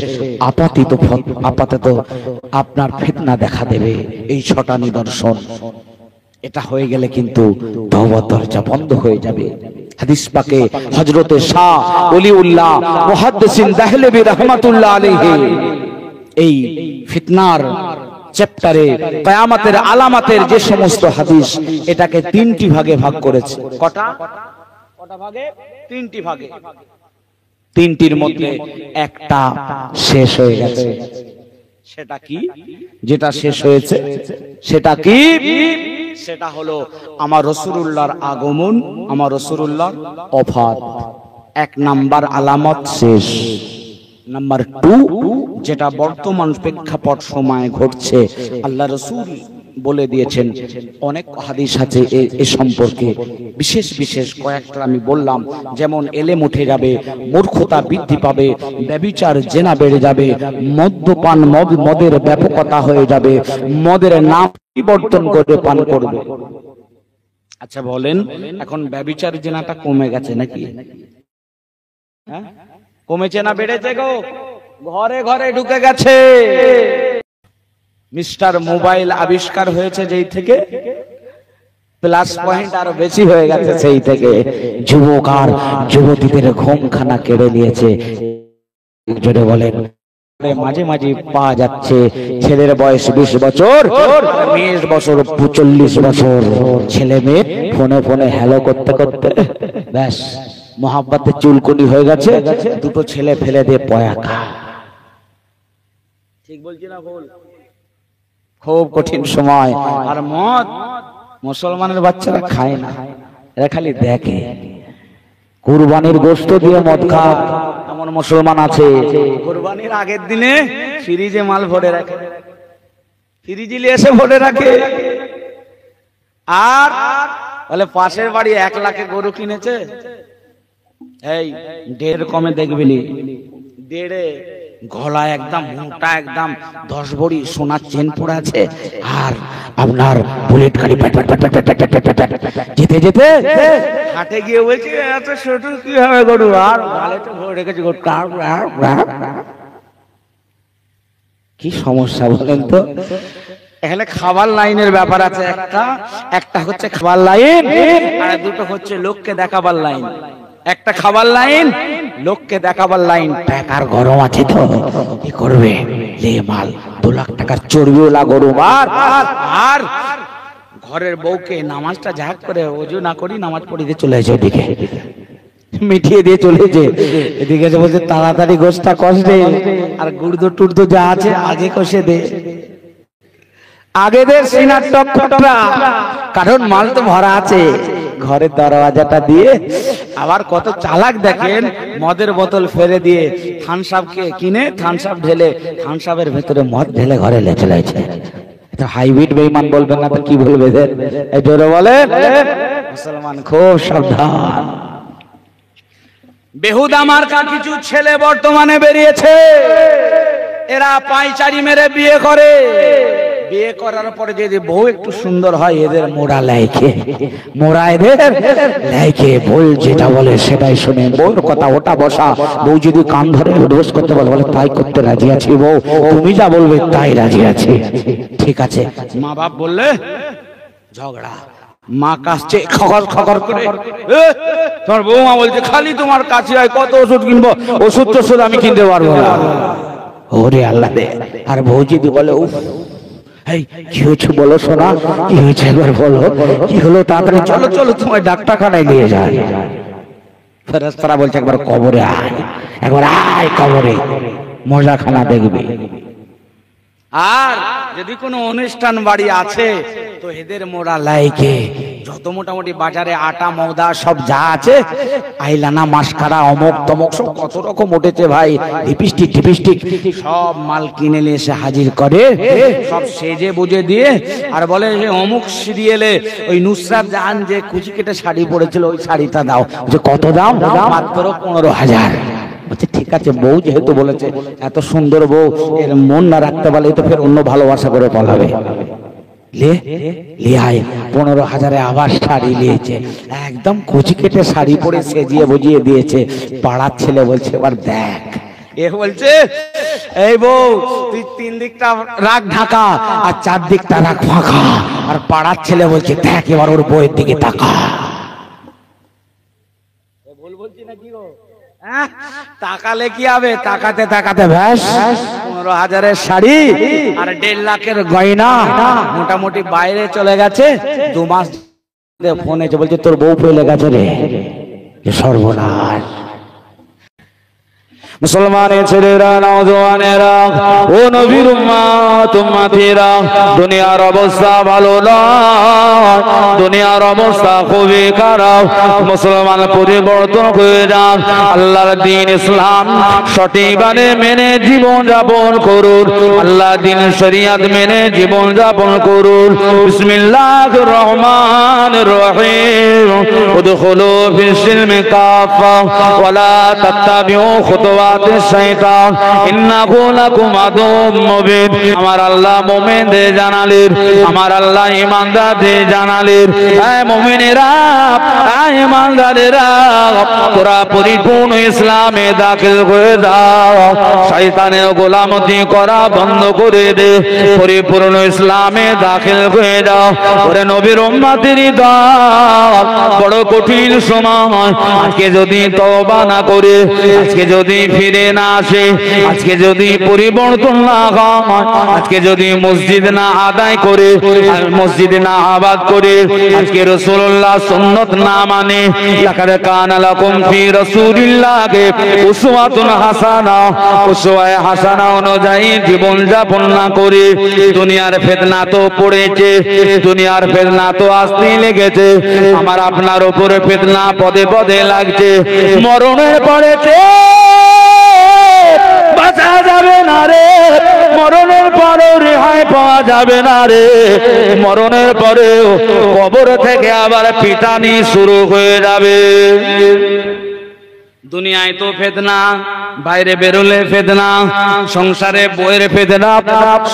আপাতত আপনার ফিতনা দেখা দেবে। এই ছটা নিদর্শন, এটা হয়ে গেলে কিন্তু তওবার দরজা বন্ধ হয়ে যাবে। হাদিস পাকে হযরতে শাহ ওলিউল্লাহ মুহাদ্দিসিন দাহলেভী রাহমাতুল্লাহ আলাইহি এই ফিতনার চ্যাপ্টারে কিয়ামতের আলামতের যে সমস্ত হাদিস, এটাকে তিনটি ভাগে ভাগ করেছে। কটা ভাগে? তিনটি ভাগে। তিনটির মধ্যে একটা শেষ হয়ে গেছে। সেটা কি? যেটা শেষ হয়েছে সেটা কি? সেটা হলো আমার রাসূলুল্লাহর আগমন, আমার রাসূলুল্লাহর ওফাত। এক নাম্বার আলামত শেষ। নাম্বার 2, যেটা বর্তমান প্রেক্ষাপট সময় ঘটছে, আল্লাহ রাসূল বলে দিয়েছেন। অনেক হাদিস আছে এ সম্পর্কে, বিশেষ বিশেষ কয়েকটা আমি বললাম। যেমন এলেম উঠে যাবে, মূর্খতা বৃদ্ধি পাবে, ব্যভিচার জেনা বেড়ে যাবে, মদ্যপান মদের ব্যাপকতা হয়ে যাবে, মদের নাম পরিবর্তন করে পান করবে। আচ্ছা বলেন, এখন ব্যভিচার জেনাটা কমে গেছে নাকি? হ্যাঁ, কমেছে না বেড়েছে গো? ঘরে ঘরে ঢুকে গেছে। মিস্টার মোবাইল আবিষ্কার হয়েছে যেই থেকে, প্লাস পয়েন্ট আরো বেশি হয়ে গেছে সেই থেকে। যুবক আর যুবতীদের ঘুমখানা কেড়ে নিয়েছে। জোরে বলেন। মাঝে মাঝে পাওয়া যাচ্ছে ছেলের বয়স 20 বছর, মেয়ের বছর 45 বছর। ছেলে মেয়ে ফোনে ফোনে হ্যালো করতে করতে ব্যাস মোহাব্বতে চুলকুনি হয়ে গেছে, দুটো ছেলে ফেলে দিয়ে পয়াকা। ঠিক বলছি না ভুল? খুব কঠিন সময়। আর মদ মুসলমানের বাচ্চারা খায় না, এরা খালি দেখে। কুরবানির গোশত দিয়ে মদ খায় এমন মুসলমান আছে। কুরবানির আগের দিনে ফ্রিজে মাল ভরে রাখে, ফ্রিজে নিয়ে এসে ভরে রাখে। আর বলে পাশের বাড়ি 1 লাখে গরু কিনেছে, এই 1.5 কমে দেখবিনি, 1.5 গলা একদম মোটা, একদম 10 ভরি সোনার চেন পরে আছে, আর আপনার বুলেট গাড়ি যেতে যেতে হাটে গিয়ে বলছে এত ছোট কি হবে গরু, আর গালে তো ভরে রেখেছে গরু। কি সমস্যা বলেন তো? এখানে খাবার লাইনের ব্যাপার আছে। একটা হচ্ছে খাবার লাইন, আর দুটো হচ্ছে লোককে দেখাবার লাইন। একটা খাবার লাইন, লোককে দেখাবার লাইন। টাকার গরম আছে তো কি করবে, লে মাল 2 লাখ টাকার চর্বিওয়ালা গরু মার। আর ঘরের বউকে নামাজটা যা করে ওযু না করি নামাজ পড়িতে চলে যায়, ওদিকে মিটিয়ে দিয়ে চলে যায়। এদিকে বলছে তাড়াতাড়ি গোশতটা কষ দে, আর গুড়দো টুড়দো যা আছে আগে কষে দে, আগে দে সিনার টকটকটা, কারণ মাল তো ভরা আছে। ঘরের দরওয়াজাটা দিয়ে আবার কত চালাক দেখেন, মদের বোতল ফেলে দিয়ে থানসাপকে কিনে থানসাপ ঢেলে, থানসাপের ভেতরে মদ ঢেলে ঘরে লেচে লেছে। এটা হাইব্রিড বেঈমান বলবেন না তো কি বলবে? এই জোরে বলেন, মুসলমান খুব সাবধান। বেহুদা মার্কা কিছু ছেলে বর্তমানে বেরিয়েছে, এরা পায়চারি মেরে বিয়ে করে। বিয়ে করার পরে যদি বউ একটু সুন্দর হয়, এদের মোড়া লাইকে, মোড়া এদের লাইকে, বউ যেটা বলে সেটাই শুনে। বউর কথা ওটা বসা, বউ যদি কান ধরে দোষ করতে বলে, বলে তাই করতে রাজি আছি বউ, তুমি যা বলবে তাই রাজি আছি। ঠিক আছে। মা বাপ বললে ঝগড়া, মা কাছে খগর খগর করে, তোমার বৌমা বলছে খালি তোমার কাছে হয়, কত ওষুধ কিনবো, ওষুধ টষুধ আমি কিনতে পারবো না। ওরে আল্লাহ রে। আর বউ যদি বলে উফ এই কি হয়েছে বলো সোনা, কি হয়েছে একবার বলো, কি হলো তাড়াতাড়ি চলো চলো তোমার ডাক্তারখানায় নিয়ে যায়। ফেরেশতারা বলছে একবার কবরে আয়, একবার আয় কবরে, মজাখানা দেখবি। আর যদি কোনো অনুষ্ঠান বাড়ি আছে তো এদের মোড়া লাইকে যত মোটামুটি বাজারে আটা ময়দা সব যা আছে, আইলানা মাস্কারা অমক তমক সব কত রকম উঠেছে ভাই, লিপস্টিক টিপস্টিক সব মাল কিনে নিয়ে এসে হাজির করে, সব সেজে বুঝে দিয়ে। আর বলে যে অমুক সিরিয়ালে ওই নুসরাত জাহান যে কুচি কেটে শাড়ি পরেছিল ওই শাড়িটা দাও। যে কত দাম? মাত্র 15,000। বলছে ঠিক আছে, বউ যেহেতু বলেছে, এত সুন্দর বউ, এর মন না রাখতে পারলে তো ফের অন্য ভালোবাসা করে পালাবে। ले ले आए 15,000 আবার শাড়ি নিয়েছে, একদম কুচি কেটে শাড়ি পরে সেজিয়ে বুঝিয়ে দিয়েছে। পাড়ার ছেলে বলছে এবার দেখ, এ বলছে এই বউ তুই 3 দিকটা রাখ ঢাকা আর 4 দিকটা রাখ ফাঁকা। আর পাড়ার ছেলে বলছে দেখ এবার ওর বউয়ের দিকে তাকা। ভুল বলছি না কি গো? তাকালে কি হবে? তাকাতে তাকাতে ব্যাস 15,000 শাড়ি আর 1.5 লাখের গয়না মোটামুটি বাইরে চলে গেছে। 2 মাস ফোনে বলছে তোর বউ পেলে গেছে রে, সর্বনাশ। মুসলমানের ছেলেরা নওজওয়ানেরা ও নবীর উম্মত উম্মতিরা দুনিয়ার অবস্থা ভালো নয়, দুনিয়ার অবস্থা খুবই খারাপ। মুসলমান পরিবর্তন হয়ে যান, আল্লাহর দ্বীন ইসলাম সঠিকভাবে মেনে জীবন যাপন করুন, আল্লাহর দ্বীন শরিয়ত মেনে জীবন যাপন করুন। বিসমিল্লাহির রহমানির রহিম উদখুলু ফিস-সিলমি কাফা ওয়া লা তাত্তাবিউ খুতুওয়াতিশ শাইতান ইন্নাহু লাকুম আদুউম মুবিন। আমার আল্লাহ মুমিনদের জানালেন, আমার আল্লাহ ঈমানদারদের জানালেন, হে মুমিনেরা, হে ঈমানদারেরা, তোরা পরিপূর্ণ ইসলামে দাখিল হয়ে যাও, শয়তানের গোলামতি করা বন্ধ করে দে, পরিপূর্ণ ইসলামে দাখিল হয়ে যাও। ওরে নবীর উম্মতের দল, বড় কঠিন সময়। আজকে যদি তওবা না করে, আজকে যদি ফিরে না আসে, আজকে যদি পরিবর্তন না হয়, আজকে যদি মসজিদ না আদায় করে, মসজিদ না আবাদ করে, আজকে রাসূলুল্লাহ সুন্নাত না মানে, লাকাদ কানা লাকুম ফি রাসূলিল্লাহি উসওয়াতুন হাসানা, উসওয়ায়ে হাসানা অনুযায়ী জীবন যাপন না করে, দুনিয়ার ফিতনা তো পড়েছে, দুনিয়ার ফিতনা তো আসতেই লেগেছে, আমার আপনার উপরে ফিতনা পদে পদে লাগছে, মরণের পড়েছে, বাঁচা যাবে না রে, মরণের পরেও রেহাই পাওয়া যাবে না রে, মরণের পরেও কবর থেকে আবার পিটানি শুরু হয়ে যাবে। দুনিয়ায় তো ফিতনা, বাইরে বেরোলে ফিতনা, সংসারে বইয়ের ফিতনা,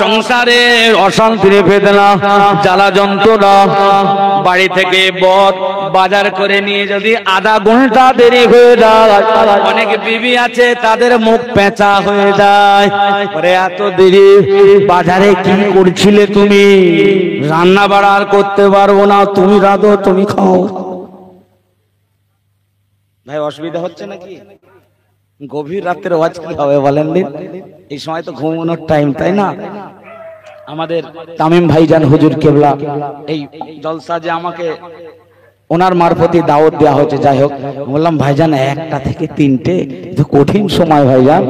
সংসারে অশান্তির ফিতনা, জ্বালা যন্ত্রণা। বাড়ি থেকে বদ বাজার করে নিয়ে যদি আধা ঘন্টা দেরি হয়ে যায়, অনেক বিবি আছে তাদের মুখ পেঁচা হয়ে যায়, পরে এত দেরি বাজারে কি করছিলে তুমি? রান্না বাড়া আর করতে পারবো না, তুমি রাঁধো, তুমি খাও। ভাই অসুবিধা হচ্ছে নাকি? গভীর রাতের ওয়াজ কি হবে বলেন দিন? এই সময় তো ঘুমানোর টাইম, তাই না? আমাদের তামিম ভাইজান হুজুর কেবলা এই জলসা যে আমাকে ওনার মারফতি দাওয়াত দেওয়া হয়েছে, যাই হোক বললাম ভাইজান 1টা থেকে 3টে কঠিন সময় ভাইজান।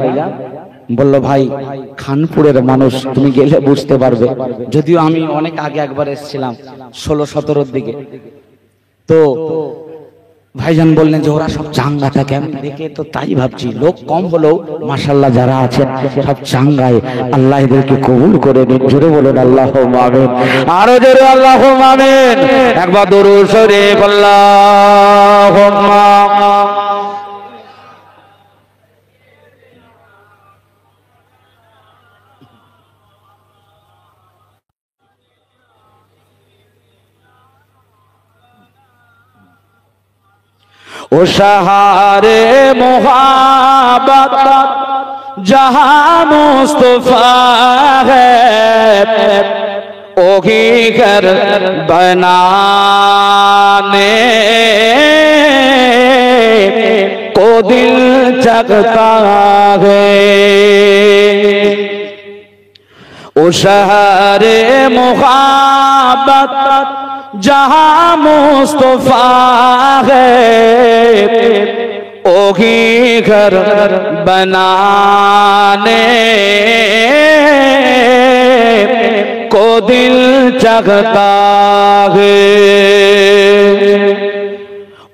বললো ভাই খানপুরের মানুষ, তুমি গেলে বুঝতে পারবে। যদিও আমি অনেক আগে একবার এসেছিলাম 16-17 দিকে, তো ভাইজান বললেন যে ওরা সব চাঙ্গা থাকে। আমি দেখে তো তাই ভাবছি, লোক কম হলেও মাশাআল্লাহ যারা আছেন সব চাঙ্গায়। আল্লাহ এদেরকে কবুল করে নিন, জোরে বলেন আল্লাহুম্মা আমিন, আরো জোরে আল্লাহুম্মা আমিন। একবার দরুদ শরীফ আল্লাহুম্মা। ओ शहारे मोहब्बत जहां मुस्तफा है, ओही घर बनाने को दिल जगता है। ओ शहरे मोहब्बत जहां मुस्तफा है, ओही घर बनाने को दिल चाहता है।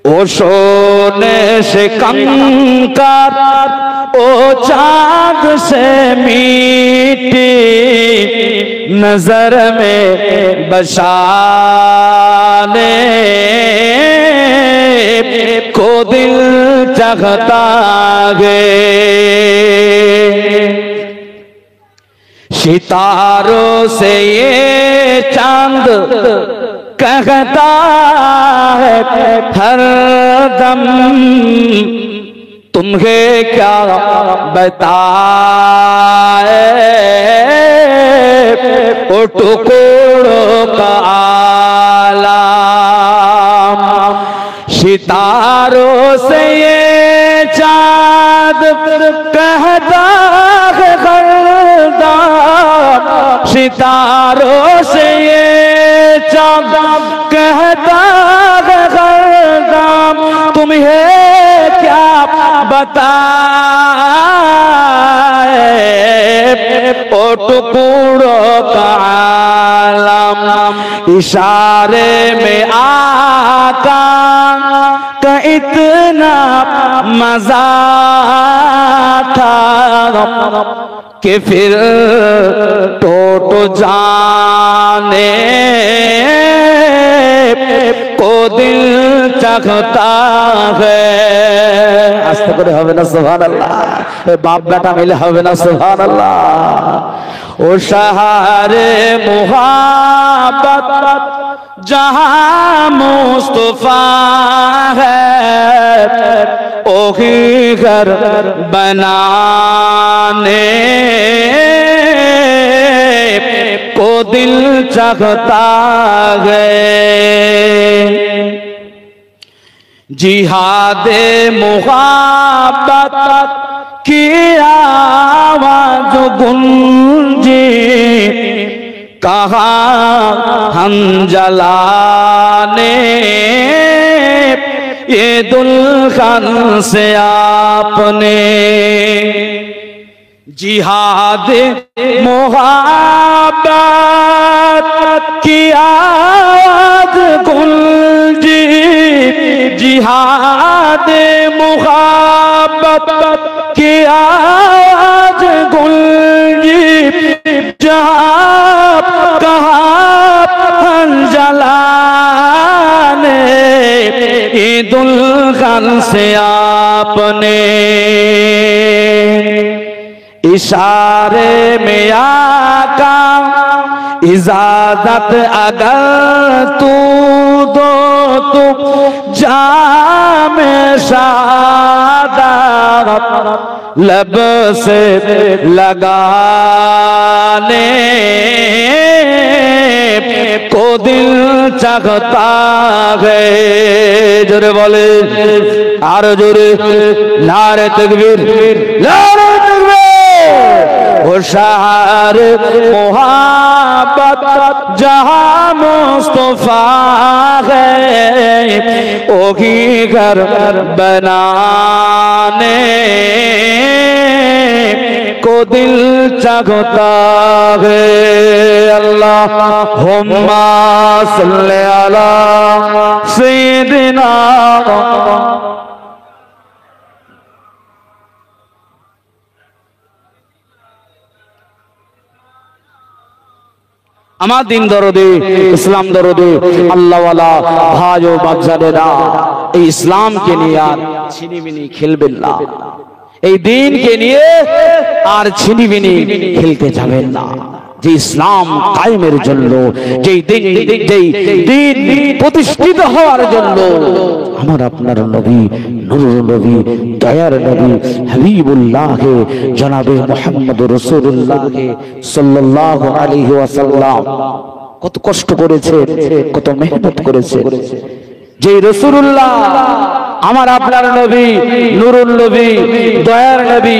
ओ सोने से कंकर, ओ चाँद से मीठी नजर में बसाने को दिल चाहता है। सितारों से ये चांद कहता है हर दम, तुम्हें क्या बताए ओ टुकड़ों का आलम। सितारों से ये चाँद कहता है हर दम, सितारों से ये चाँद कहता है हर दम, तुम्हें क्या बताए ओ टुकड़ों का आलम इशारे में आका का इतना मजा था कि फिर टोटो जाने को दिल चाहता है। आस्ते करे হবে না সুবহানাল্লাহ, বাপ বেটা মিলে হবে না সুবহানাল্লাহ। ओ शहरे मुहब्बत जहां मुस्तफा है, ओही घर बनाने को दिल चाहता है। जिहादे मुहब्बत की आवाज गूंजी कहाँ हम जलाने ये दुल्हन से आपने। जिहाद मुहब्बत की आवाज गूंजी, जिहाद मुहब्बत की आवाज गूंजी जहाँ कहाँ जलाने दुल्हन से आपने। इशारे में आका इजाजत अगर तू दो तो जाम शादा लब से लगाने को दिल चाहता है। जोरे बोले और जोरे नारे तकबीर, नारे तकबीर। वो शहर मुहब्बत जहां मुस्तफा है, ओही घर बनाने को दिल चाहता है। अल्लाहुम्मा सल्ली अला सय्यिदिना। আমার দিন দরদে, ইসলাম দরদে, আল্লাহওয়ালা ভাই ও বাচ্চাদেরা, এই ইসলামকে নিয়ে আর ছিনিমিনি খেলবেন না। এই দিনকে নিয়ে আর ছিনিমিনি খেলতে যাবেন না। যে ইসলাম কায়েমের জন্য, যেই দিন প্রতিষ্ঠিত হওয়ার জন্য আমার আপনার নবী, নূরুল নবী, দয়ার নবী হাবিবুল্লাহ জনাবে মুহাম্মদ রাসূলুল্লাহ সাল্লাল্লাহু আলাইহি ওয়াসাল্লাম কত কষ্ট করেছে, কত মেহনত করেছে। যে রাসূলুল্লাহ আমার আপনার নবী, নূরুল নবী, দয়ার নবী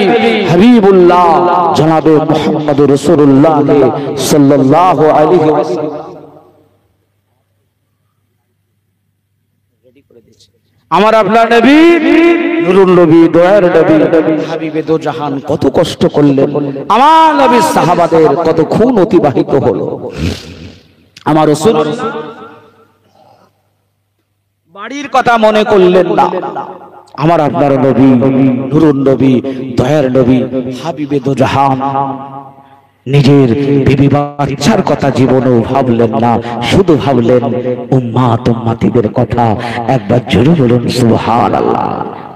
হাবিবুল্লাহ জনাবে মুহাম্মদ রাসূলুল্লাহ সাল্লাল্লাহু আলাইহি ওয়াসাল্লাম আমার আপনার নবী, নূরুল নবী, দয়ার নবী হাবিবে দো জাহান কত কষ্ট করলেন। আমার নবীর সাহাবাদের কত খুন অতিবাহিত হলো। আমার রাসূল বাড়ির কথা মনে করলেন না। আমার আপনার নবী, নূরুল নবী, দয়ার নবী হাবিবে দো জাহান নিজের বিবি বাচ্চার কথা জীবনেও ভাবলেন না, শুধু ভাবলেন উম্মাত উম্মাতিদের কথা। একবার জোরে বলুন সুবহানাল্লাহ।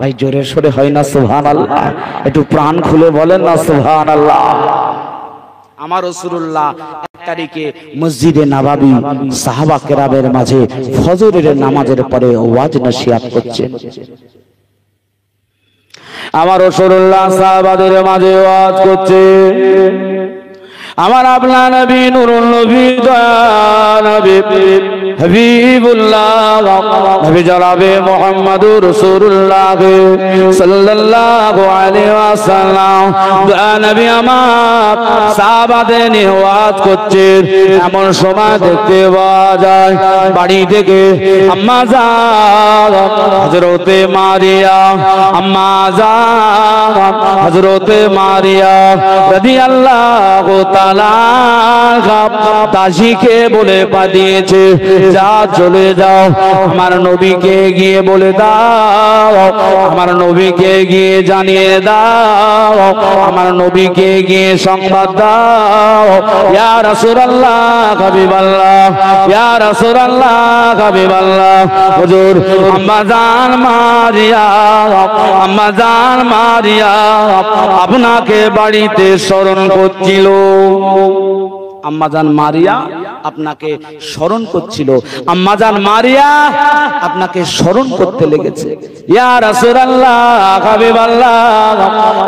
ভাই জোরে সরে হয় না সুবহানাল্লাহ? একটু প্রাণ খুলে বলেন না সুবহানাল্লাহ। আমার রাসূলুল্লাহ এক তারিখে মসজিদে নববী সাহাবা কেরামের মাঝে ফজরের নামাজের পরে ওয়াজ নসিহত করছেন। আমার রাসূলুল্লাহ সাহাবাদের মাঝে ওয়াজ করছে। আমার আপনার নবী নুরুল নবী দয়াল নবী হাবিবুল্লাহ নবী জনাবে মুহাম্মদুর রাসূলুল্লাহ সাল্লাল্লাহু আলাইহি ওয়াসাল্লাম দয়াল নবী আমার সাহাবাদের নিয়ে ওয়াজ করছেন। এমন সময় দেখতে পাওয়া যায় বাড়ি থেকে আম্মা জান হযরতে মারিয়া, আম্মা জান হযরতে মারিয়া রাদিয়াল্লাহু তাআলা দাসীকে বলে পাঠিয়েছে, যা চলে যাও আমার নবীকে গিয়ে বলে দাও, আমার নবীকে গিয়ে জানিয়ে দাও, আমার নবীকে গিয়ে সংবাদ দাও, ইয়া রাসূলুল্লাহ হাবিবাল্লাহ, ইয়া রাসূলুল্লাহ হাবিবাল্লাহ, হুজুর আম্মা জান মারিয়া, আম্মা জান মারিয়া আপনাকে বাড়িতে স্মরণ করছিল। আম্মাজান মারিয়া আপনাকে স্মরণ করছিল, আম্মাজান মারিয়া আপনাকে স্মরণ করতে লেগেছে। ইয়া রাসূলুল্লাহ হাবিবাল্লাহ,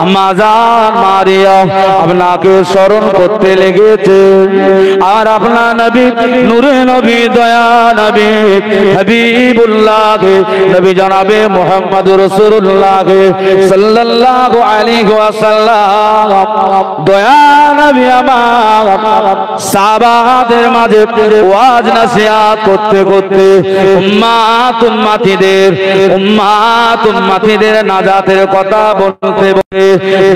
আম্মাজান মারিয়া আপনাকে স্মরণ করতে লেগেছে। আর আপনার নবী নূরে নবী দয়া নবী হাবিবুল্লাহ নবী জনাবে মুহাম্মদুর রাসূলুল্লাহ সাল্লাল্লাহু আলাইহি ওয়াসাল্লাম দয়া নবী আমার সাহাবাদের মাঝে ওয়াজ নসিহত করতে করতে উম্মাত উম্মতিদের নাজাতের কথা বলতে বলতে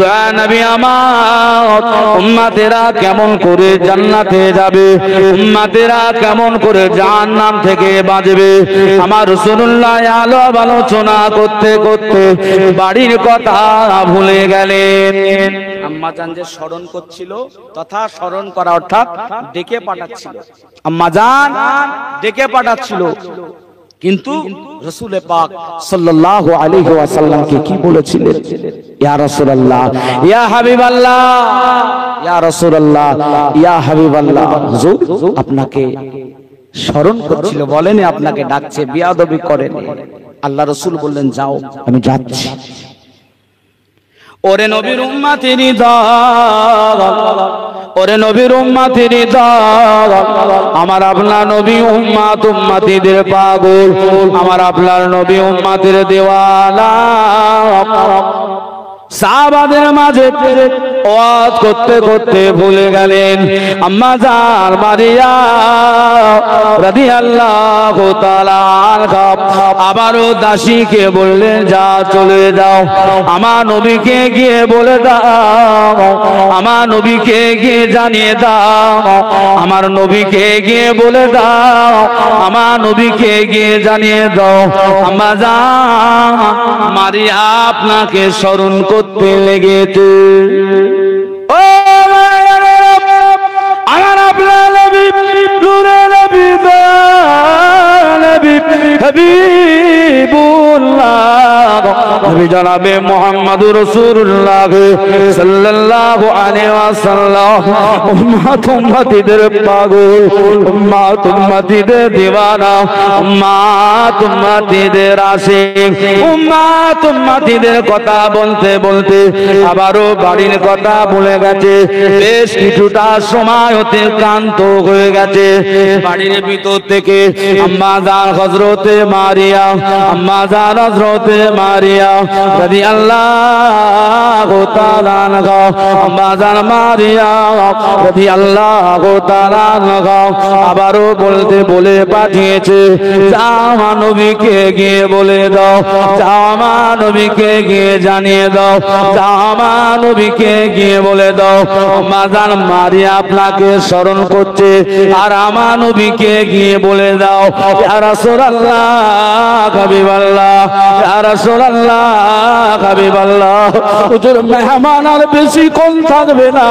দয়া নবী আমার উম্মতেরা কেমন করে জান্নাতে যাবে, উম্মতেরা কেমন করে জাহান্নাম থেকে বাঁচবে, আমার রাসূলুল্লাহ আলাপ আলোচনা করতে করতে বাড়ির কথা ভুলে গেলেন। আম্মা জান যে স্মরণ করছিল তথা স্মরণ করা অর্থাৎ ডেকে পাঠাচ্ছিল, আম্মা জান ডেকে পাঠাচ্ছিল, কিন্তু রাসূল পাক সাল্লাল্লাহু আলাইহি ওয়াসাল্লামকে কি বলেছিলেন? ইয়া রাসূলুল্লাহ, ইয়া হাবিবাল্লাহ, ইয়া রাসূলুল্লাহ, ইয়া হাবিবাল্লাহ, হুজুর আপনাকে স্মরণ করছিল, বলেনি আপনাকে ডাকছে, বিয়াদবি করেন। আল্লাহ রাসূল বললেন যাও আমি যাচ্ছি। ওরে নবীর উম্মতেরই দল, ওরে নবীর উম্মতেরই দল, আমার আপনার নবী উম্মত উম্মতিদের পাগল, আমার আপনার নবী উম্মতের দেওয়ানা। সাহাবাদের মাঝে ওয়াজ করতে করতে ভুলে গেলেন আম্মা জান মারিয়া রাদিয়াল্লাহু তাআলা আনহা। আবারও দাসীকে বললেন যা চলে যাও আমার নবীকে গিয়ে বলে দাও, আমার নবীকে গিয়ে জানিয়ে দাও, আমার নবীকে গিয়ে বলে দাও, আমার নবীকে গিয়ে জানিয়ে দাও আম্মা জান মারিয়া আপনাকে স্মরণ করতে লেগেছে। ও আমার আপনার নবী নূরে নবী নবী হাবিবুল্লাহ নবী জনাবে মুহাম্মদুর রাসূলুল্লাহ সাল্লাল্লাহু আলাইহি ওয়াসাল্লাম উম্মত উম্মতিদের পাগল, উম্মত উম্মতিদের দিওয়ানা, উম্মত উম্মতিদের আশিক, উম্মত উম্মতিদের কথা বলতে বলতে আবারও বাড়ির কথা ভুলে গেছে। বেশ কিছুটা সময় অতিক্রান্ত হয়ে গেছে। বাড়ির ভিতর থেকে আম্মা জান হযরতে মারিয়া, আম্মা জান হযরতে মারিয়া রাদিয়াল্লাহু তাআলা আনহা, আম্মা জান মারিয়া রাদিয়াল্লাহু তাআলা আনহা আবারও বলতে বলে পাঠিয়েছে যাও আমার নবীকে গিয়ে বলে দাও, যাও আমার নবীকে গিয়ে জানিয়ে দাও, যাও আমার নবীকে গিয়ে বলে দাও আম্মা জান মারিয়া আপনাকে স্মরণ করছে, আর আমার নবীকে গিয়ে বলে দাও ইয়া রাসূলুল্লাহ হাবিবাল্লাহ, ইয়া রাসূলুল্লাহ হাবিবাল্লাহ, হুজুর মেহমান আর বেশি কোন থাকবে না,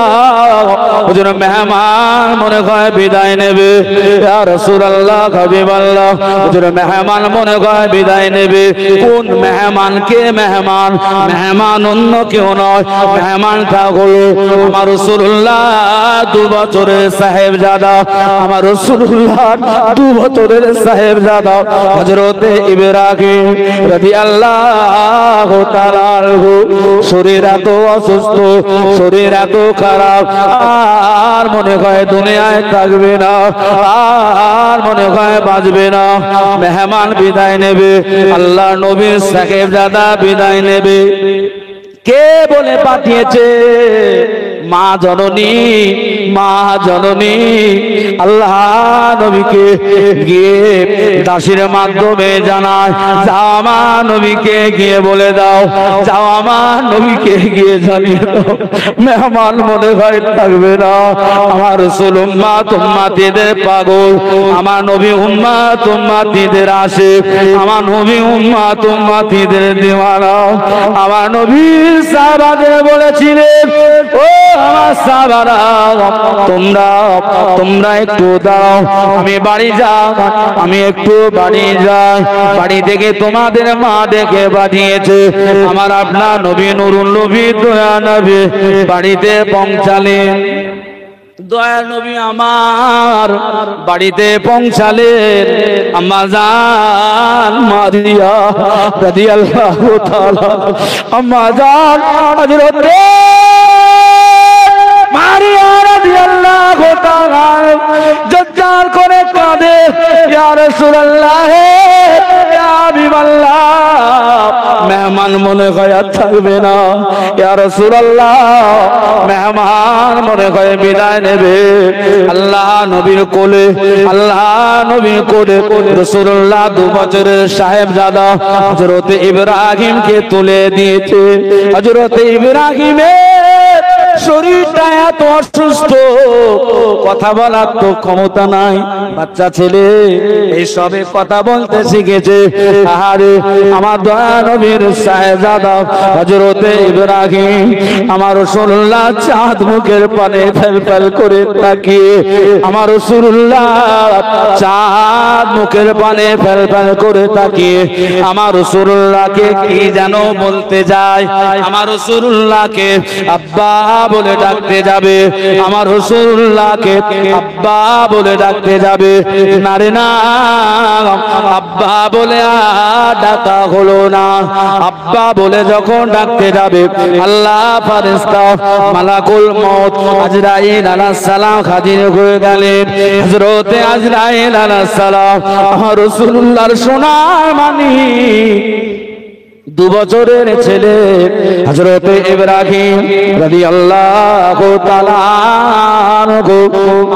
হুজুর মেহমান মনে হয় বিদায় নেবে, ইয়া রাসূলুল্লাহ হাবিবাল্লাহ, হুজুর মেহমান মনে হয় বিদায় নেবে। কোন মেহমান? কে মেহমান? মেহমান অন্য কেউ নয়, মেহমানটা হলো আমার রাসূলুল্লাহ 2 বছরের সাহেবজাদা, আমার রাসূলুল্লাহ 2 বছরের সাহেবজাদা হযরতে ইব্রাহিম রাদিয়াল্লাহু শরীর এত অসুস্থ, শরীর এত খারাপ, আর মনে হয় দুনিয়ায় থাকবে না, আর মনে হয় বাঁচবে না। মেহমান বিদায় নেবে, আল্লাহ নবীর সাহেবজাদা বিদায় নেবে। কে বলে পাঠিয়েছে? মা জননী, মা জননী আল্লাহ নবীকে গিয়ে দাসীর মাধ্যমে জানায়, যাও আমার নবীকে গিয়ে বলে দাও, যাও আমার নবীকে গিয়ে জানিয়ে দাও মেহমান মনে হয় থাকবে না। আমার রাসূল উম্মাত উম্মাতীদের পাগল, আমার নবী উম্মাত উম্মাতীদের আশিক, আমার নবী উম্মাত উম্মাতীদের দিওয়ানা। আমার নবী সাহাবাদের বলেছিলেন, ও আমার সাহাবারা, তোমরা একটু দাও, আমি বাড়ি যাও, আমি একটু বাড়ি যাই। বাড়ি থেকে তোমাদের মা দেখে পাঠিয়েছে। আমার আপনার নবী নুরুল নবী দয়া নবী বাড়িতে পৌঁছালেন। দয়া নবী আমার বাড়িতে পৌঁছালেন। আম্মা জান মারিয়া রাদিয়াল্লাহু তাআলা, আম্মা জান হযরত মারিয়া রাদিয়াল্লাহু তাআলা জজ্জার করে কাঁদে, ইয়া রাসূলুল্লাহ, ইয়া হাবিবাল্লাহ, মেহমান মনে হয় আর থাকবে না, ইয়া রাসূলুল্লাহ, মেহমান মনে হয় বিদায় নেবে। আল্লাহ নবীর কোলে, আল্লাহ নবীর কোলে রাসূলুল্লাহ 2 বছরের সাহেবজাদা হযরত ইব্রাহিমকে তুলে দিয়েছে। হযরত ইব্রাহিমের শরীরটা এত অসুস্থ, কথা বলার তো ক্ষমতা নাই, বাচ্চা ছেলে এই সবে কথা বলতে শিখেছে। আহারে আমার দয়া নবীর সাহেবজাদা হযরত ইব্রাহিম আমার রাসূলুল্লাহ চাঁদ মুখের পানে ফেল ফেল করে তাকিয়ে, আমার রাসূলুল্লাহ চাঁদ মুখের পানে ফেল ফেল করে তাকিয়ে আমার রাসূলুল্লাহকে কি যেন বলতে যায়। আমার রাসূলুল্লাহকে আব্বা বলে ডাকতে যাবে, আমার রাসূলুল্লাহকে আব্বা বলে ডাকতে যাবে। না রে না, আব্বা বলে আর ডাকা হলো না। আব্বা বলে যখন ডাকতে যাবে, আল্লাহ ফেরেশতা মালাকুল মউত আজরাইল আলাইহিস সালাম হাজির হয়ে গেলেন। হযরত আজরাইল আলাইহিস সালাম আমার রাসূলুল্লাহর সোনার মানিক 2 বছরের ছেলে হযরত ইব্রাহিম রাদিয়াল্লাহু তাআলা আনহু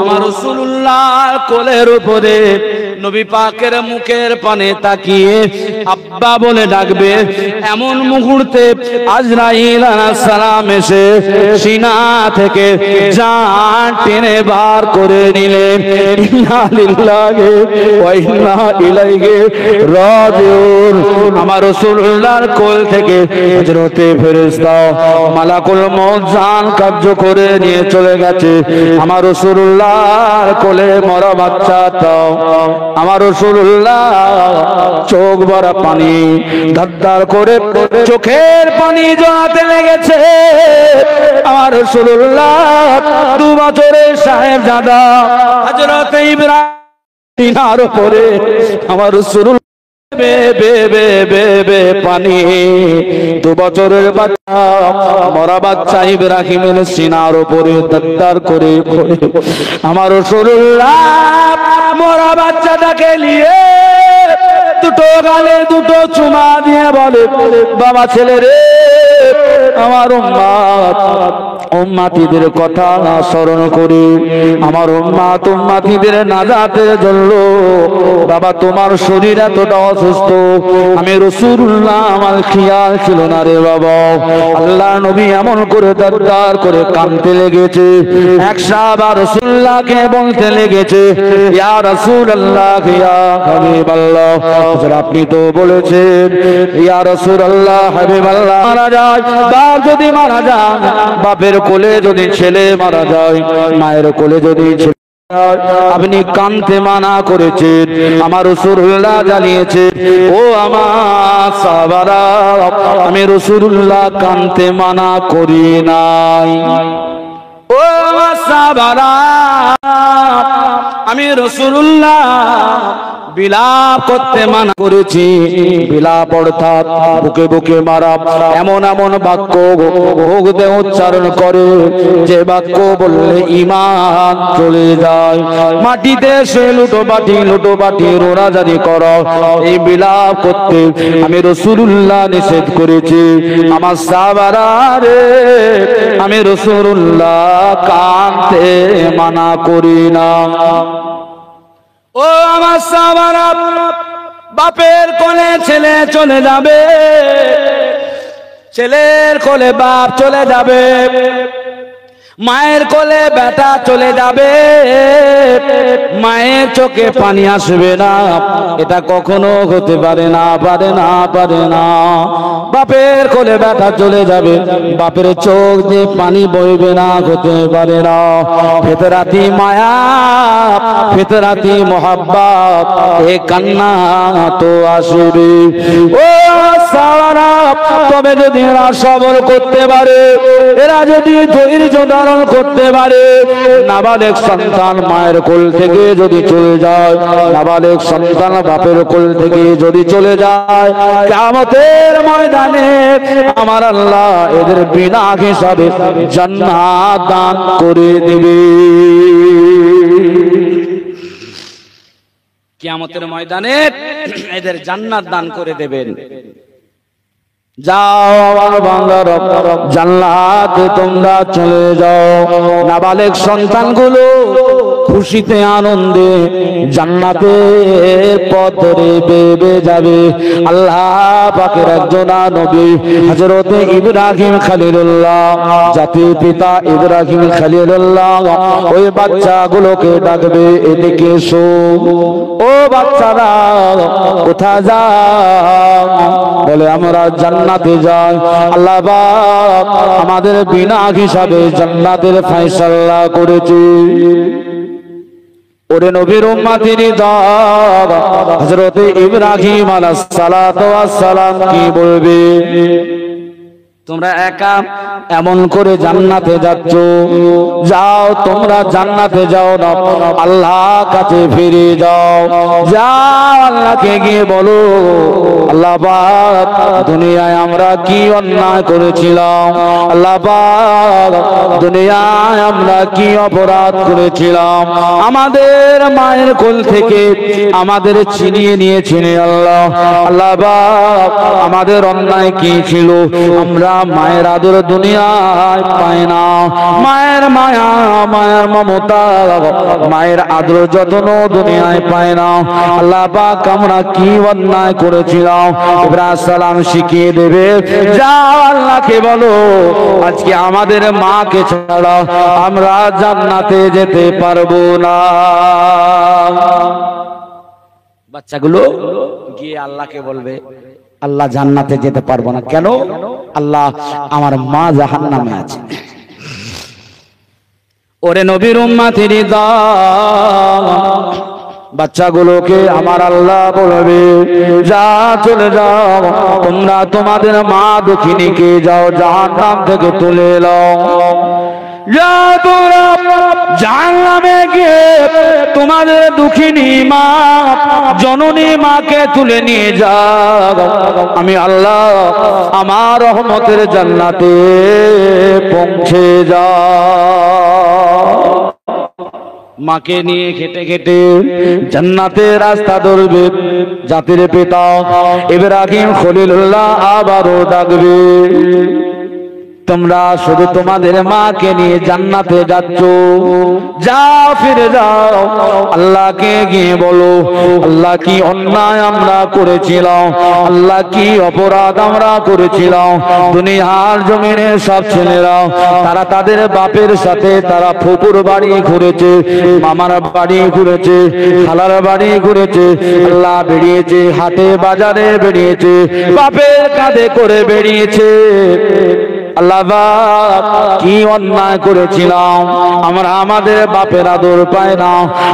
আমার রাসূলুল্লাহ কোলের উপরে নবী পাকের মুখের পানে তাকিয়ে আব্বা বলে ডাকবে। এমন মুহূর্তে আজরাইল আলাইহিস সালাম এসে সিনা থেকে জান টেনে বার করে নিলেন। ইন্না লিল্লাহি ওয়া ইন্না ইলাইহি রাজিউন। আমার রাসূলুল্লাহর কোল থেকে হযরতে ফেরেশতা মালাকুল মউত জান কবজ করে নিয়ে চলে গেছে। আমার রাসূলুল্লাহর কোলে মরা বাচ্চাটাও আমার রাসূলুল্লাহ চোখ ভরা পানি ধার করে চোখের পানি জড়াতে লেগেছে। আমার রাসূলুল্লাহ 2 বছরের সাহেবজাদা হযরত ইব্রাহিমের উপরে আমার রাসূলুল্লাহ পানি 2 বছরের বাচ্চা মরা বাচ্চা ইব্রাহিমের সিনার উপরে দাঁড় করে আমার রাসূলুল্লাহ মরা বাচ্চাটাকে নিয়ে 2 গালে 2 চুমা দিয়ে বলে, বাবা ছেলে রে, আমার উম্মাতীদের কথা স্মরণ করে আমার উম্মাতীদের নাজাতের জন্য বাবা তোমার শরীর এতটা অসুস্থ, আমি রাসূলুল্লাহ আমার খেয়াল ছিল না রে বাবা। আল্লাহ নবী এমন করে দাঁড় করে কাঁদতে লেগেছে। এক সাহাবা রাসূলুল্লাহকে বলতে লেগেছে, ইয়া রাসূলুল্লাহ, ইয়া হাবিবাল্লাহ, আপনি তো বলেছেন ইয়া রাসূলুল্লাহ, হাবিবাল্লাহ, মারা যায়, বাপ যদি মারা যায়, বাপের কোলে যদি ছেলে মারা যায়, মায়ের কোলে যদি আপনি কানতে মানা করেছেন। আমার রাসূলুল্লাহ জানিয়েছেন, ও আমার সাহাবারা, আমি রাসূলুল্লাহ কানতে মানা করি নাই। ও আমার সাহাবারা, আমি রাসূলুল্লাহ বিলাপ করতে মানা করেছি। বিলাপ অর্থাৎ বুকে বুকে মারা, এমন এমন বাক্য মুখ দিয়ে উচ্চারণ করে যে বাক্য বললে ঈমান চলে যায়। মাটিতে সে লুটো বাটি রোনাজারি করো, এই বিলাপ করতে আমি রাসূলুল্লাহ নিষেধ করেছি। আমার সাহাবারা রে, আমি রাসূলুল্লাহ কাঁদতে মানা করি না। ও আমার সাহাবারা, বাপের কোলে ছেলে চলে যাবে, ছেলের কোলে বাপ চলে যাবে, মায়ের কোলে বেটা চলে যাবে, মায়ের চোখে পানি আসবে না, এটা কখনো হতে পারে না, পারে না, পারে না। বাপের কোলে বেটা চলে যাবে, বাপের চোখ দিয়ে পানি বইবে না, হতে পারে না। ফিতরাতি মায়া, ফিতরাতি মোহাব্বত, এ কান্না তো আসবে। ও সারা, তবে যদি এরা সবর করতে পারে, এরা যদি ধৈর্য ধারণ করতে পারে, নাবালেগ সন্তান মায়ের কোল থেকে যদি চলে যায়, নাবালেগ সন্তান বাপের কোল থেকে যদি চলে যায়, কিয়ামতের ময়দানে আমার আল্লাহ এদের বিনা হিসাবে জান্নাত দান করে দেবে। কিয়ামতের ময়দানে এদের জান্নাত দান করে দেবেন। যাও আমার বান্দারা, জান্নাতে তোমরা চলে যাও। নাবালেগ সন্তানগুলো খুশিতে আনন্দে জান্নাতের পথ ধরে বেবে যাবে। আল্লাহ পাকের একজন নবী হযরত ইব্রাহিম খলিলুল্লাহ, জাতির পিতা ইব্রাহিম খলিলুল্লাহ ওই বাচ্চাগুলোকে ডাকবে, এদিকে এসো। ও বাচ্চারা, কোথায় যাও? বলে আমরা জান্নাতে যাই। আল্লাহ পাক আমাদের বিনা হিসাবে জান্নাতের ফয়সালা করেছে। ওরে নবীর উম্মতের দল, হযরত ইব্রাহিম আলাইহিস সালাতু ওয়াস সালাম কি বলবে? তোমরা একা এমন করে জান্নাতে যাচ্ছ, যাও তোমরা জান্নাতে যাও না, আল্লাহ কাছে ফিরে যাও। যাও আল্লাহকে গিয়ে বলো, আল্লাহ পাক দুনিয়ায় আমরা কি অন্যায় করেছিলাম, আল্লাহ পাক দুনিয়ায় আমরা কি অপরাধ করেছিলাম, আমাদের মায়ের কোল থেকে আমাদের ছিনিয়ে নিয়েছিলেন আল্লাহ। আল্লাহ পাক আমাদের অন্যায় কি ছিল, আমরা মায়ের আদর দুনিয়ায় পাই না, মায়ের মায়া, মায়ের মমতা, মায়ের আদর যত্ন দুনিয়ায় পাই না। আল্লাহ পাক আমরা কি অন্যায় করেছিলাম, ইব্রাহিম সালাম শিখিয়ে দেবে। যাও আল্লাহকে বলো, আজকে আমাদের মাকে ছাড়া আমরা জান্নাতে যেতে পারবো না। বাচ্চাগুলো গিয়ে আল্লাহকে বলবে, আল্লাহ জান্নাতে যেতে পারবো না কেন? আল্লাহ আমার মা জাহান্নামে আছে। ওরে নবীর উম্মতের দল, বাচ্চাগুলোকে আমার আল্লাহ বলবে, যা চলে যাও, তোমরা তোমাদের মা দুঃখিনীকে যাও জাহান্নাম থেকে তুলে নাও। যাও তোমরা জাহান্নামে গিয়ে তোমাদের দুঃখিনী মা, জননী মাকে তুলে নিয়ে যাও। আমি আল্লাহ আমার রহমতের জান্নাতে পৌঁছে যাও। মাকে নিয়ে খেটে খেটে জান্নাতের রাস্তা ধরবে। জাতির পিতা ইব্রাহিম খলিলুল্লাহ আবারও ডাকবে, তোমরা শুধু তোমাদের মাকে নিয়ে জান্নাতে যাচ্ছ, যাও ফিরে যাও। আল্লাহকে গিয়ে বলো, আল্লাহ কি অন্যায় আমরা করেছিলাম, আল্লাহ কি অপরাধ আমরা করেছিলাম। দুনিয়ার জমিনে সব ছেলেরা তারা তাদের বাপের সাথে তারা ফুপুর বাড়ি ঘুরেছে, মামার বাড়ি ঘুরেছে, খালার বাড়ি ঘুরেছে, আল্লাহ বেরিয়েছে, হাটে বাজারে বেরিয়েছে, বাপের কাঁধে করে বেরিয়েছে। আল্লাহ পাক কি অন্যায় করেছিলাম, আমরা আমাদের বাপের আদর পাই না,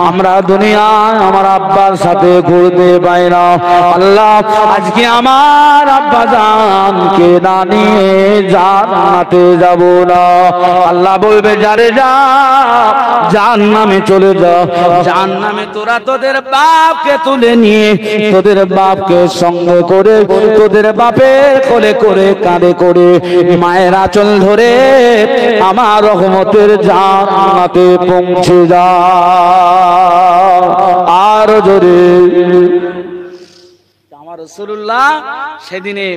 আমরা দুনিয়ায় আমার আব্বার সাথে ঘুরতে পাই না। আল্লাহ আজকে আমার আব্বা জানকে না নিয়ে জান্নাতে যাব না। আল্লাহ বলবে যারে যা জাহান্নামে চলে যা, জাহান্নামে তোরা তোদের বাপকে তুলে নিয়ে তোদের বাপকে সঙ্গে করে তোদের বাপের কোলে করে কাঁধে করে মায়ের আঁচল ধরে আমার রহমতের জান্নাতে পৌঁছে যা। আর জোরে আমার রাসূলুল্লাহ সেদিনে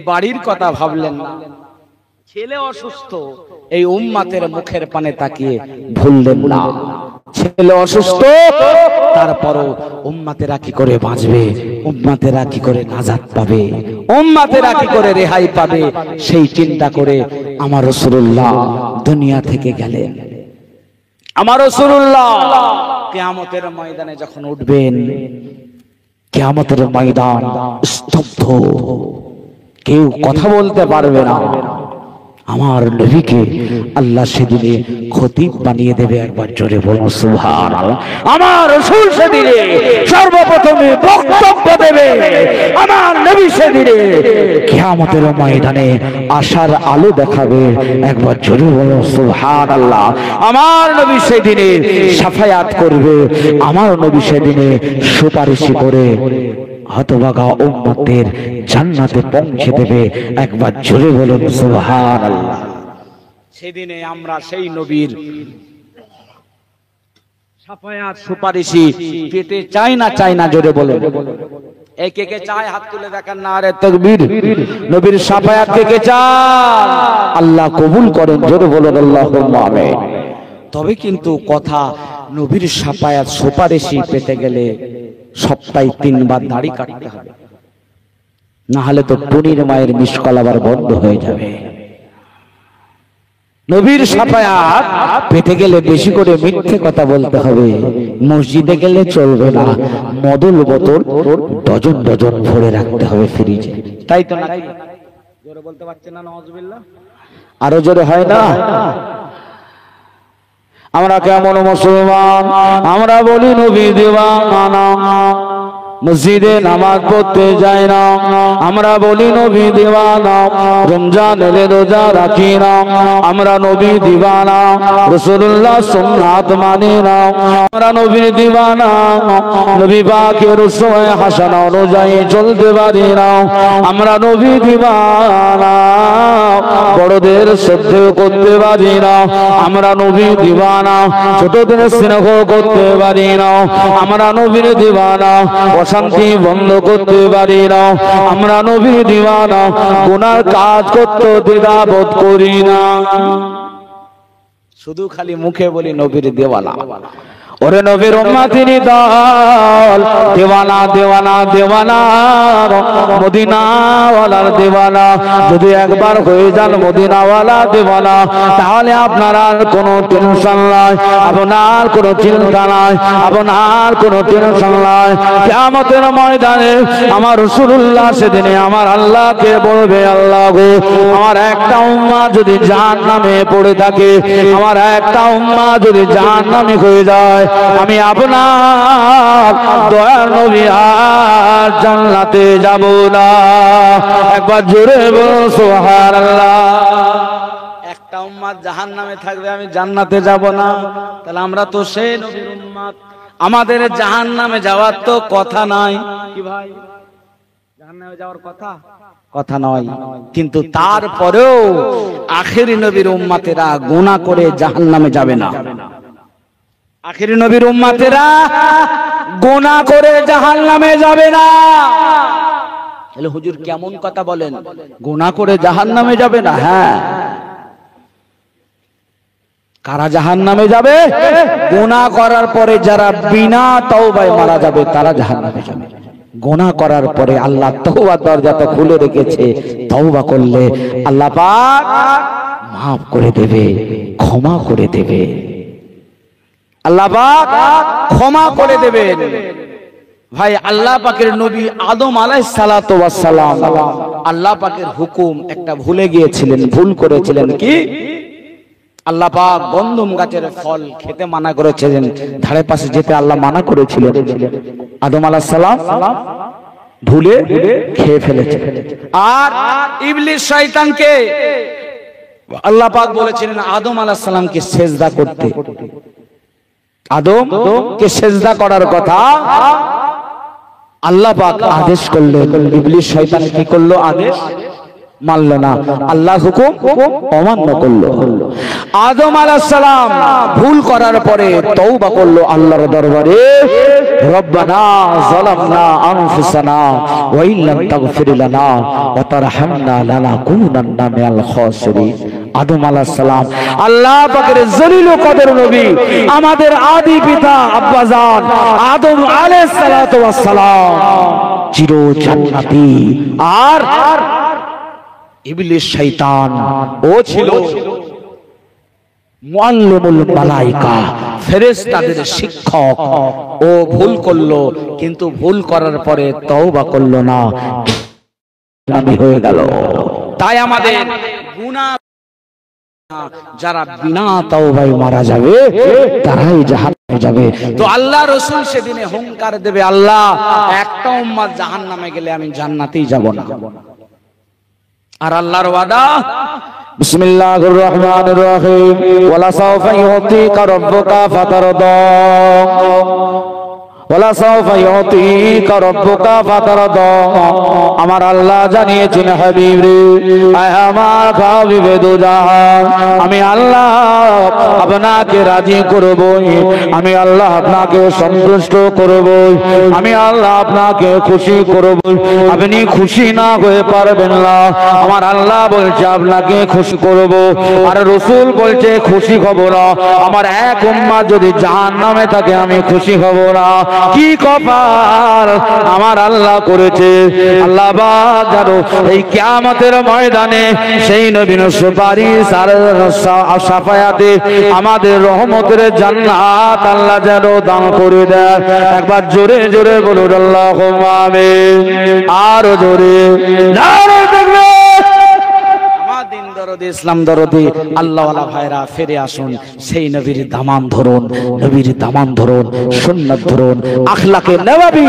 বাড়ির কথা ভাবলেন না, ছেলে অসুস্থ, এই উম্মতের মুখের পানে তাকিয়ে ভুললেন না। ছেলে অসুস্থ, তারপরও উম্মতেরা কি করে বাঁচবে, উম্মতেরা কি করে নাজাত পাবে, উম্মতেরা কি করে রেহাই পাবে, সেই চিন্তা করে আমার রাসূলুল্লাহ দুনিয়া থেকে গেলেন। আমার রাসূলুল্লাহ কিয়ামতের ময়দানে যখন উঠবেন, কিয়ামতের ময়দান স্তব্ধ, কেউ কথা বলতে পারবে না। আমার নবীকে আল্লাহ সেদিনে খতিব বানিয়ে দেবে। একবার জোরে বলুন সুবহানাল্লাহ। আমার রাসূল সেদিনে সর্বপ্রথমে বক্তব্য দেবে। আমার নবী সেদিনে কিয়ামতের ময়দানে আশার আলো দেখাবে। একবার জোরে বলুন সুবহানাল্লাহ। আমার নবী সেদিনে শাফায়াত করবে। আমার নবী সেদিনে সুপারিশ করে হতভাগা উম্মতের জান্নাতে পৌঁছে দেবে। একবার জোরে বলুন সুবহানাল্লাহ। সেদিনে আমরা সেই নবীর শাফায়াত সুপারিশি পেতে চাই না জোরে বলুন। এই কে কে চায় হাত তুলে দেখান না রে তাকবীর। নবীর শাফায়াত কে কে চায় আল্লাহ কবুল করেন, জোরে বলুন আল্লাহুম্মা আমিন। তবে কিন্তু কথা, নবীর শাফায়াত সুপারিশি পেতে গেলে সপ্তাহে 3 বার দাড়ি কাটতে হবে, না হলে তো টুনির মায়ের মিসকল আবার বন্ধ হয়ে যাবে। নবীর শাফায়াত পেতে গেলে বেশি করে মিথ্যে কথা বলতে হবে, মসজিদে গেলে চলবে না, মদল বোতল ডজন ডজন ভরে রাখতে হবে ফ্রিজে, তাই তো নাকি? জোরে বলতে পারছেন না নাউজুবিল্লাহ? আরো জোরে হয় না? আমরা কেমন মুসলমান, আমরা বলি নবী দিওয়ানা, মসজিদে নামাজ পড়তে যায় না, আমরা বলি নবী দিওয়ানা, রমজান এলে রোজা রাখি না, আমরা নবী দিওয়ানা, রাসূলুল্লাহ সুন্নাত মানি না, আমরা নবী দিওয়ানা, নবী পাকের উসওয়া হাসানা অনুযায়ী চলতে পারি না, আমরা নবী দিওয়ানা, বড়দের শ্রদ্ধা করতে পারি না, আমরা নবী দিওয়ানা, ছোটদের স্নেহ করতে পারি না, আমরা নবীর দিওয়ানা, শান্তি বন্ধ করতে পারি না, আমরা নবী দিওয়ানা, গুনার কাজ করতে দ্বিধাবোধ করি না, শুধু খালি মুখে বলি নবীর দিওয়ানা। ওরে নবীর উম্মতের দল দেওয়ানা দেওয়ানা দেওয়ানা, মদিনা ওয়ালার দেওয়ানা। যদি একবার হয়ে যান মদিনা ওয়ালা দেওয়ানা, তাহলে আপনার আর কোনো টেনশন নাই, আপনার কোনো চিন্তা নাই, আপনার কোনো টেনশন নাই। কিয়ামতের ময়দানে আমার রাসূলুল্লাহ সেদিনে আমার আল্লাহকে বলবে, আল্লাহ গো, আমার একটা উম্মাহ যদি জাহান্নামে পড়ে থাকে, আমার একটা উম্মাহ যদি জাহান্নামে হয়ে যায়, আমি আপনার দয়ার নবী আর জান্নাতে যাব না। একবার জোরে বলুন সুবহানাল্লাহ। একটা উম্মত জাহান্নামে থাকবে, আমি জান্নাতে যাব না, তাহলে আমরা তো সেই নবীর উম্মত, আমাদের জাহান্নামে যাওয়ার তো কথা নাই। কি ভাই, জাহান্নামে যাওয়ার কথা নয়, কিন্তু তারপরেও আখেরি নবীর উম্মতেরা গুনাহ করে জাহান্নামে যাবে না। আখেরি নবীর উম্মতেরা গুনাহ করে জাহান্নামে যাবে না। তাহলে হুজুর কেমন কথা বলেন, গুনাহ করে জাহান্নামে যাবে না? হ্যাঁ। কারা জাহান্নামে যাবে? গুনাহ করার পরে যারা বিনা তওবায় মারা যাবে তারা জাহান্নামে যাবে। গুনাহ করার পরে আল্লাহ তওবার দরজাটা খুলে রেখেছে, তওবা করলে আল্লাহ পাক মাফ করে দেবে, ক্ষমা করে দেবে, আল্লাহ পাক ক্ষমা করে দেবেন। ভাই, আল্লাহ পাকের নবী আদম আলাইহিস সালাতু ওয়াস সালাম আল্লাহ পাকের হুকুম একটা ভুলে গিয়েছিলেন, ভুল করেছিলেন। কি? আল্লাহ পাক গন্ধম গাছের ফল খেতে মানা করেছিলেন, ধারে পাশে যেতে আল্লাহ মানা করেছিলেন। আদম আলাইহিস সালাম ভুলে খেয়ে ফেলেছে। আর ইবলিস শয়তানকে আল্লাহ পাক বলেছিলেন আদম আলাইহিস সালামকে সিজদা করতে, আদমকে সিজদা করার কথা আল্লাহ পাক আদেশ করলেন। ইবলিস শয়তান কি করলো? আদেশ মানল না, আল্লাহর হুকুম অমান্য করলো। আদম আলাইহিস সালাম ভুল করার পরে তওবা করলো আল্লাহর দরবারে, রব্বানা যালামনা আনফুসানা ওয়া ইল্লাম তাগফির লানা ওয়া তারহামনা লানাকুনান্না মিনাল খাসিরিন। আদম আলাইহিস সালাম আল্লাহ পাকের জলিল ও কদর নবী, আমাদের আদি পিতা আব্বাজান আদম আলাইহিস সালাতু ওয়াস সালাম চির জান্নাতি। আর ইবলিস শয়তান ও ছিল মুআল্লিমুল মালায়েকা, ফেরেশতাদের শিক্ষক। ও ভুল করলো, কিন্তু ভুল করার পরে তওবা করলো না, নামি হয়ে গেল। তাই আমাদের গুনাহ, যারা বিনা তওবায় মারা যাবে তারাই জাহান্নামে যাবে। তো আল্লাহ রাসূল সেদিনে হুঙ্কার দেবে, আল্লাহ একটা উম্মত জাহান্নামে গেলে আমি জান্নাতেই যাব না। আর আল্লাহর ওয়াদা, বিসমিল্লাহির রহমানির রহিম, ওয়ালা সাওফা ইউতিকা রাব্বুকা ফাতারদা, ওয়ালা সাওফা ইউতিকা রাব্বুকা ফাতারদা। আমার আল্লাহ জানিয়েছেন হাবিব রে, আয় আমার হাবিবে দুজাহান, আমি আল্লাহ আপনাকে রাজি করব, আমি আল্লাহ আপনাকে সন্তুষ্ট করব, আমি আল্লাহ আপনাকে খুশি করব। আপনি খুশি না হয়ে পারবেন না। আমার আল্লাহ বলছে আপনাকে খুশি করব, আর রাসূল বলছে খুশি হব না। আমার এক উম্মত যদি জাহান্নামে থাকে আমি খুশি হব না। কি কপাল আমার আল্লাহ করেছে। আল্লাহ পাক জানো এই কিয়ামতের ময়দানে সেই নবীর সুপারিশ আর শাফায়াতে আমাদের রহমতের জান্নাত আল্লাহ যেন দান করে দেয়। একবার জোরে জোরে বলুন আল্লাহুম্মা আমিন। আরো জোরে নারে তাকবীর। দিন দরদি, ইসলাম দরদি আল্লাহওয়ালা ভাইরা ফিরে আসুন, সেই নবীর দামান ধরুন, নবীর দামান ধরুন, সুন্নাত ধরুন, আখলাকে নববী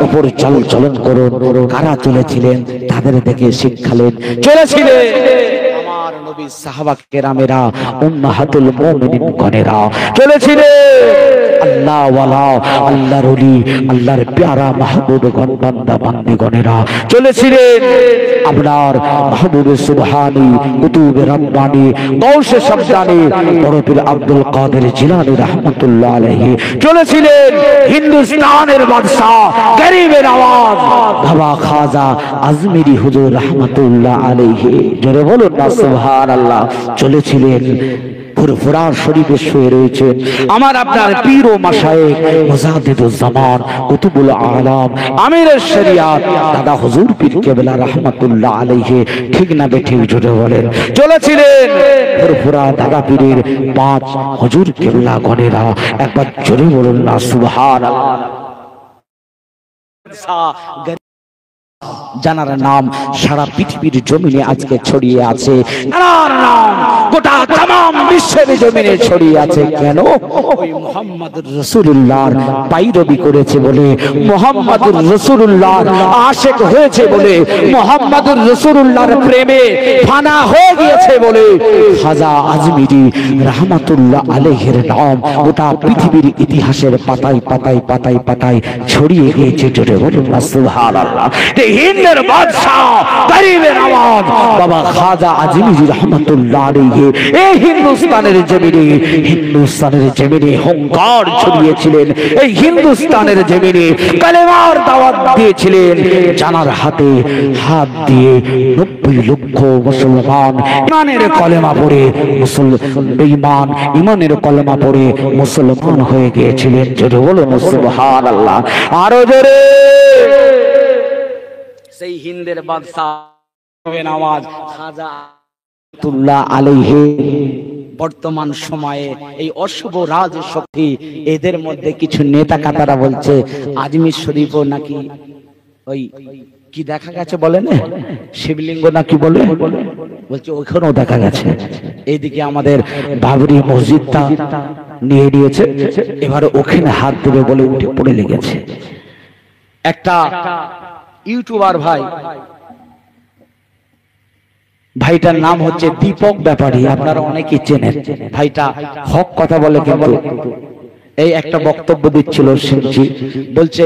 উপর চলন করুন। কারা চলেছিলেন তাদের দেখে শিক্ষা নেন। চলেছিলেন আমার নবী সাহাবা কেরামেরা, উম্মাহাতুল মুমিনিন গণেরা, চলেছিলেন আল্লাহ ওয়ালা, আল্লাহর ওলি, আল্লাহর প্যারা মাহবুব গণ, বান্দা বান্দি গণেরা, চলেছিলেন আপনার মাহবুব সুবহানী, কুতুবে রব্বানী, গৌসে শামদানী, বড় পীর আব্দুল কাদের জিলানী রাহমাতুল্লাহ আলাইহি, চলেছিলেন হিন্দুস্তানের বাদশা, গরিবের আওয়াজ বাবা খাজা আজমিরি হুজুর রাহমাতুল্লাহ আলাইহি, জোরে বলুন না সুবহানাল্লাহ। চলেছিলেন ফুরফুরার শরীফে শুয়ে রয়েছে আমার আপনার পীর ও মাশায়েখ মুজাদ্দিদুজ জামান কুতুবুল আলাম আমিরের শরিয়াত দাদা হুজুর পীর কেবলা রাহমাতুল্লাহ আলাইহি, ঠিক না বেঠিক জোরে বলেন। চলেছিলেন ফুরফুরা দাদা পীরের পাঁচ হুজুর কেবলা গণেরা, একবার জোরে বলুন না সুবহানাল্লাহ। জানার নাম সারা পৃথিবীর জমিনে আজকে ছড়িয়ে আছে, জানার নাম গোটা তামাম বিশ্বের জমিনে ছড়িয়ে আছে। কেন? ওই মুহাম্মদুর রাসূলুল্লাহর পায়রবি করেছে বলে, মুহাম্মদুর রাসূলুল্লাহর আশিক হয়েছে বলে, মুহাম্মদুর রাসূলুল্লাহর প্রেমে ফানা হয়ে গিয়েছে বলে খাজা আজমিরি রাহমাতুল্লাহ আলাইহির নাম গোটা পৃথিবীর ইতিহাসের পাতায় পাতায় পাতায় পাতায় ছড়িয়ে গিয়েছে। জোরে বলুন না সুবহানাল্লাহ। হিন্দের বাদশা, গরিবের আওয়াজ বাবা খাজা আজমিরি রাহমাতুল্লাহ আলাইহি এই হিন্দুস্তানের জমিনে, হিন্দুস্তানের জমিনে হুঙ্কার ছড়িয়েছিলেন। এই হিন্দুস্তানের জমিনে কালেমার দাওয়াত দিয়েছিলেন। জানার হাতে হাত দিয়ে 90 লক্ষ মুসলমান ইমানের কলেমা পড়ে বেঈমান ইমানের কলেমা পড়ে মুসলমান হয়ে গিয়েছিলেন। জোরে বলুন সুবহানাল্লাহ। আরো জোরে। সেই হিন্দের বাদশা নওয়াজ খাজা রাহমাতুল্লাহ আলাইহি বর্তমান সময়ে এই অশুভ রাজ শক্তি, এদের মধ্যে কিছু নেতা কাতারা বলছে আজমির শরীফও নাকি ওই কি দেখা গেছে বলেন? শিবলিঙ্গ না কি বলে? বলছে ওইখানেও দেখা গেছে। এইদিকে আমাদের বাবরি মসজিদটা নিয়ে নিয়েছে, এবারে ওখানে হাত দেবে বলে উঠে পড়ে লেগেছে। একটা ইউটিউবার ভাইটার নাম হচ্ছে দীপক ব্যাপারী, আপনারা অনেকেই চেনেন। ভাইটা হক কথা বলে, কিন্তু এই একটা বক্তব্য দিচ্ছিল শুনছি, বলছে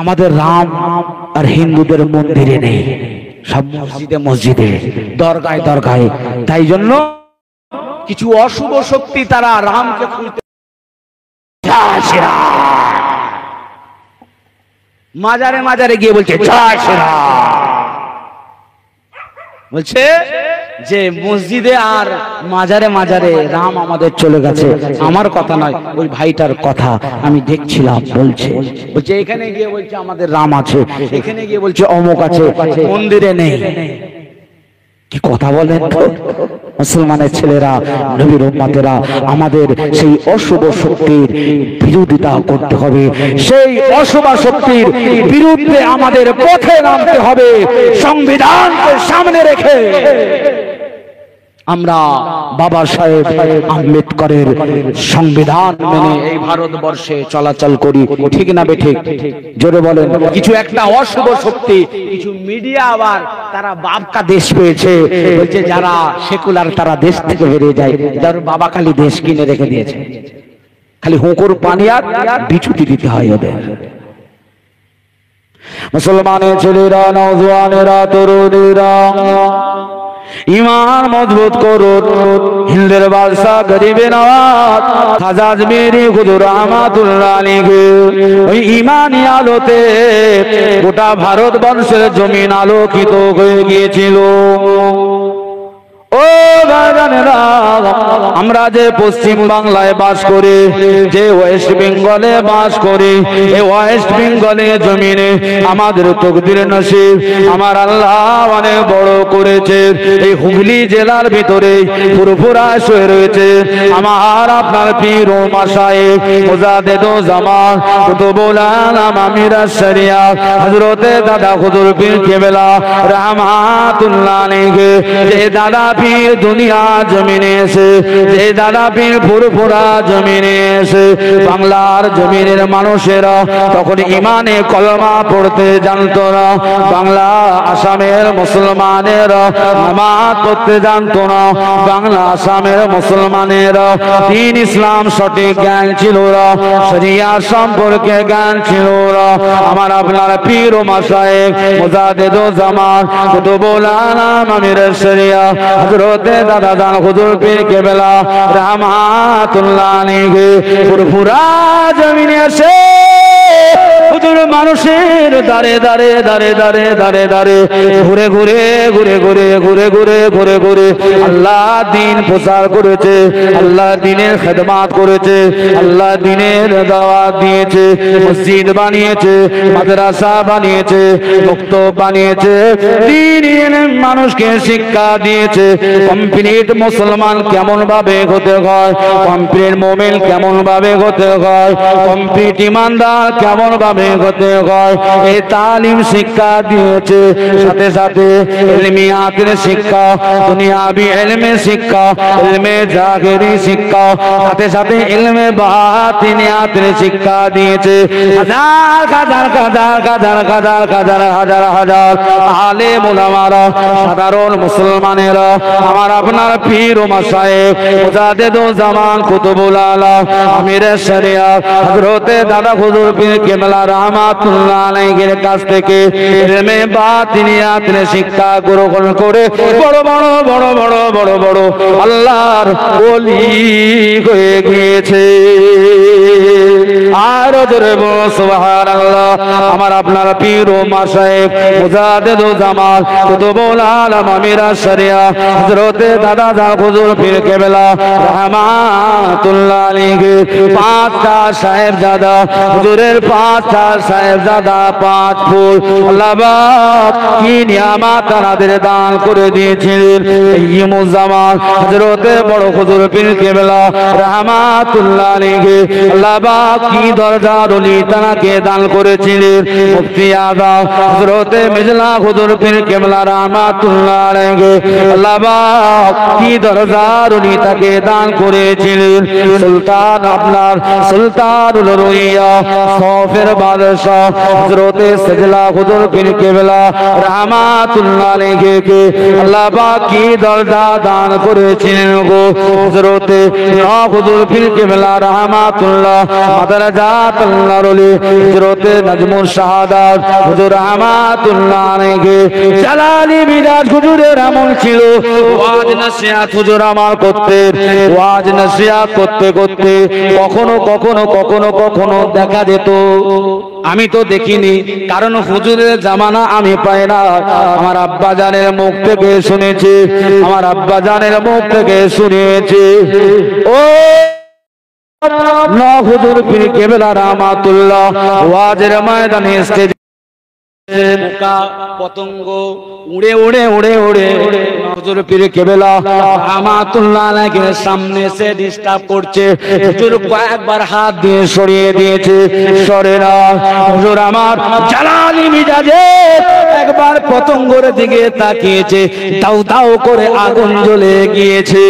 আমাদের রাম আর হিন্দুদের মন্দিরে নেই, সব মসজিদে মসজিদে, দরগায় দরগায়। তাই জন্য কিছু অশুভ শক্তি তারা রামকে খুঁজতে মাজারে মাজারে গিয়ে বলছে জয় শ্রীরাম। বলছে যে মসজিদে আর মাজারে মাজারে রাম আমাদের চলে গেছে। আমার কথা নয়, ওই ভাইটার কথা আমি দেখছিলাম। বলছে এখানে গিয়ে বলছে আমাদের রাম আছে, এখানে গিয়ে বলছে অমুক আছে, মন্দিরে নেই। কি কথা বলেন তো? মুসলমানের ছেলেরা, নবীর উম্মতেরা, আমাদের সেই অশুভ শক্তির বিরোধিতা করতে হবে। সেই অশুভ শক্তির বিরুদ্ধে আমাদের পথে নামতে হবে, সংবিধানকে সামনে রেখে। আমরা বাবা সাহেব আম্বেদকরের সংবিধান মেনে এই ভারতবর্ষে চলাচল করি, ঠিক না বেঠিক? জোরে বলেন। কিছু একটা অশুভ শক্তি, কিছু মিডিয়া আবার তারা বাপকা দেশ পেয়েছে, বলছে যারা সেকুলার তারা দেশ থেকে বেরিয়ে যায়, যার বাবা খালি দেশ কিনে রেখে দিয়েছে, খালি হুকুর পানি আর বিছুটি দিতে হয় ওদের। মুসলমানের ছেলেরা, নওজওয়ানেরা, তরুণীরা, ইমান মজবুত করুন। হিন্দের বাদশাহ গরিবে নওয়াজ খাজা আজমেরি হুজুর রহমাতুল্লাহ আলাইহি ওই ইমানি আলোতে গোটা ভারতবর্ষের জমিন আলোকিত হয়ে গিয়েছিল। ও বাগানেরা, আমরা যে পশ্চিম বাংলায় বাস করি, যে ওয়েস্ট বেঙ্গলে বাস করি, এই ওয়েস্ট বেঙ্গলে জমিনে আমাদের তকদির নসিব আমার আল্লাহ অনেক বড় করেছে। এই হুগলি জেলার ভিতরে ফুরফুরা শুয়ে রয়েছে আমার আপনার পীর ও মাশায়েখ মুজাদ্দিদ জামান কুতুবুল আলম আমির শরিয়াত হযরতে দাদা হুজুর পীর কেবলা রহমাতুল্লাহ আলাইহি। যে দাদা পীর দুনিয়া জমিনে এসে, যে দাদা পীর ফুরফুরা জমিনে এসে বাংলার জমিনের মানুষেরা তখন ইমানে কলমা পড়তে জানতো না। বাংলা আসামের মুসলমানেরা নামাজ পড়তে জানতো না। বাংলা আসামের মুসলমানেরা দ্বীন ইসলাম সঠিক জ্ঞান ছিল না, শরিয়াত সম্পর্কে জ্ঞান ছিল না। আমার আপনার পীর ও মাশায়েখ মুজাদ্দিদ জামান কুতুবুল আলম আমির শরিয়াত হযরতে দাদা জান হুজুর পীর কেবলা রহমাতুল্লাহ আলাইহি ফুরফুরা জমিনে এসে হুজুর মানুষের দাঁড়ে দাঁড়ে দাঁড়ে দাঁড়ে দাঁড়ে দাঁড়ে ঘুরে ঘুরে ঘুরে ঘুরে ঘুরে ঘুরে ঘুরে ঘুরে আল্লাহ দ্বীন প্রচার করেছে, আল্লাহ দ্বীনের খেদমত করেছে, আল্লাহ দ্বীনের দাওয়াত দিয়েছে, মসজিদ বানিয়েছে, মাদ্রাসা বানিয়েছে, মক্তব বানিয়েছে, দ্বীনের মানুষকে শিক্ষা দিয়েছে। কমপ্লিট মুসলমান কেমন ভাবে হতে হয়, কমপ্লিট মুমিন কেমন ভাবে হতে হয়, কমপ্লিট ইমানদার কেমন ভাবে হতে হয়, এই তালিম শিক্ষা দিয়েছে। সাথে সাথে ইলমিয়াতের শিক্ষা, দুনিয়াবি ইলমে শিক্ষা, ইলমে জাহিরি শিক্ষা, সাথে সাথে ইলমে বাতিনিয়াতের শিক্ষা দিয়েছে। হাজার হাজার হাজার হাজার হাজার হাজার হাজার হাজার আলেম উলামারা, সাধারণ মুসলমানেরা, আমার আপনার পীর ও মাশায়েখ মুজাদ্দিদ জামান কুতুবুল আলম আমির শরিয়াত হযরতে দাদা হুজুর পীর কেবলা রহমাতুল্লাহ আলাইহির কাছ থেকে ইলমে বাতিনিয়াতের শিক্ষা গ্রহণ করে বড় বড় বড় বড় বড় বড় আল্লাহর ওলি হয়ে গিয়েছে। আর জোরে বলো সুবহানাল্লাহ। আমার আপনার পীর ও মাশায়েখ মুজাদ্দিদ জামান কুতুবুল আলম আমির শরিয়াত হযরতে দাদা জান হুজুর পীর কেবলা রহমাতুল্লাহ আলাইহি পাঁচটা সাহেবজাদা, হুজুরের পাঁচটা সাহেবজাদা, পাঁচ ফুল আল্লাহ পাক কি নিয়ামত তাদের দান করে দিয়েছিলেন। ইমামুজ্জামান হযরতে বড় হুজুর পীর কেবলা রহমাতুল্লাহ আলাইহি আল্লাহ পাক কি দরজার ওলি তানাকে দান করেছিলেন মুফতি আযম হযরত মিজলা হুজুর পীর কেবলা রাহমাতুল্লাহ আলাইহি। আল্লাহ পাক কি দরজার ওলি তাকে দান করেছিলেন সুলতান আপনার সুলতানুল রুইয়া সফের বাদশাহ হযরত সিজলা হুজুর পীর কেবলা রাহমাতুল্লাহ আলাইহি কে আল্লাহ পাক কি দরজা দান করেছিলেন গো হযরত হুজুর পীর কেবলা রাহমাতুল্লাহ মাদারাজাত আল্লাহর ওলি হযরত নাজমুল শাহাদাত হুজুর রাহমাতুল্লাহ আলাইহি। জালালি মিরাজ হুজুরের আমল ছিল ওয়াজ নসিহত হুজুর আমার করতেন। ওয়াজ নসিহত করতে করতে কখনো কখনো কখনো কখনো দেখা যেত, আমি তো দেখিনি কারণ হুজুরের জামানা আমি পাই না, আমার আব্বা জানের মুখ থেকে শুনেছি, আমার আব্বা জানের মুখ থেকে শুনেছি ও না হুজুর পীর কেবলা রাহমাতুল্লাহ ওয়াজের ময়দানে স্টেজে পোকা পতঙ্গ উড়ে উড়ে উড়ে উড়ে হুজুর পীর কেবলা রাহমাতুল্লাহ আলাইহির সামনে এসে ডিস্টার্ব করছে। হুজুর কয়েকবার হাত দিয়ে সরিয়ে দিয়েছে, সরে না। হুজুর আমার জালালি মিজাজে একবার পতঙ্গের দিকে তাকিয়েছে, দাউ দাউ করে আগুন জ্বলে গিয়েছে।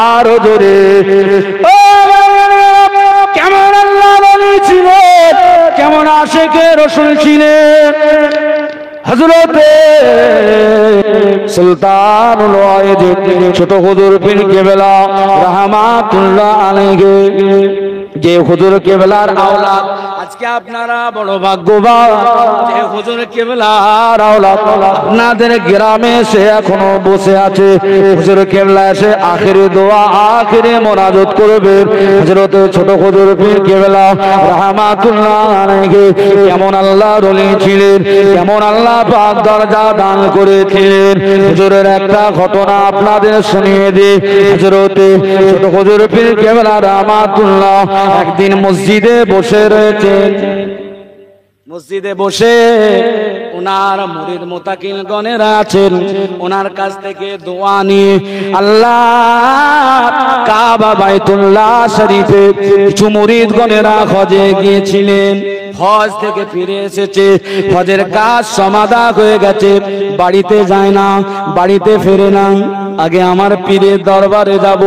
আর জোরে কেমন আল্লাহ বলেছিলেন, কেমন আশিকে রাসূল ছিলেন হযরত সুলতানুল ওয়াইদ ছোট হুজুর পীর কেবলা রাহমাতুল্লাহ আলাইহি। যে হুজুর কেবলার আওলাদ, আজকে আপনারা বড় ভাগ্যবান যে হুজুর কেবলার আওলাদ আপনাদের গ্রামে সে এখনো বসে আছে। হুজুর কেবলা এসে আখিরি দোয়া আখিরি মুনাজাত করবে। হযরত ছোট হুজুর পীর কেবলা রাহমাতুল্লাহ আলাইহি কেমন আল্লাহর ওলি ছিলেন, কেমন আল্লাহ পাক দরজা দান করেছিলেন। হুজুরের একটা ঘটনা আপনাদের শুনিয়ে দিই। হযরত ছোট হুজুর পীর কেবলা রাহমাতুল্লাহ একদিন মসজিদে বসে রয়েছেন, মসজিদে বসে ওনার মুরিদ মুতাকিল গণেরা আছেন, ওনার কাছ থেকে দোয়া নিয়ে আল্লাহ কাবা বাইতুল্লাহ শরীফে কিছু মুরিদ গণেরা হজে গিয়েছিলেন, হজ থেকে ফিরে এসেছে, হজের কাজ সমাধা হয়ে গেছে, বাড়িতে যায় না, বাড়িতে ফেরে না। আগে আমার পীরের দরবারে যাব,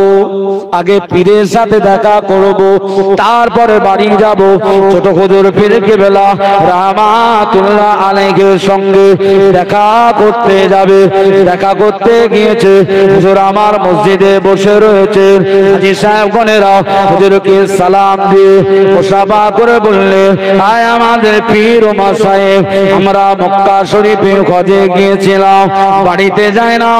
আগে পীরের সাথে দেখা করব, তারপরে বাড়ি যাব। ছোট হুজুর পীর কেবলা রাহমাতুল্লাহ আলাইহির সঙ্গে দেখা করতে যাবে। দেখা করতে গিয়েছে, হুজুর আমার মসজিদে বসে রয়েছে। হাজী সাহেবগণেরা হুজুরকে সালাম দিয়ে মুসাফা করে বললেন, আয় আমাদের পীর ও মাশায়েখ, আমরা মক্কা শরীফে হজে গিয়েছিলাম, বাড়িতে যাই না,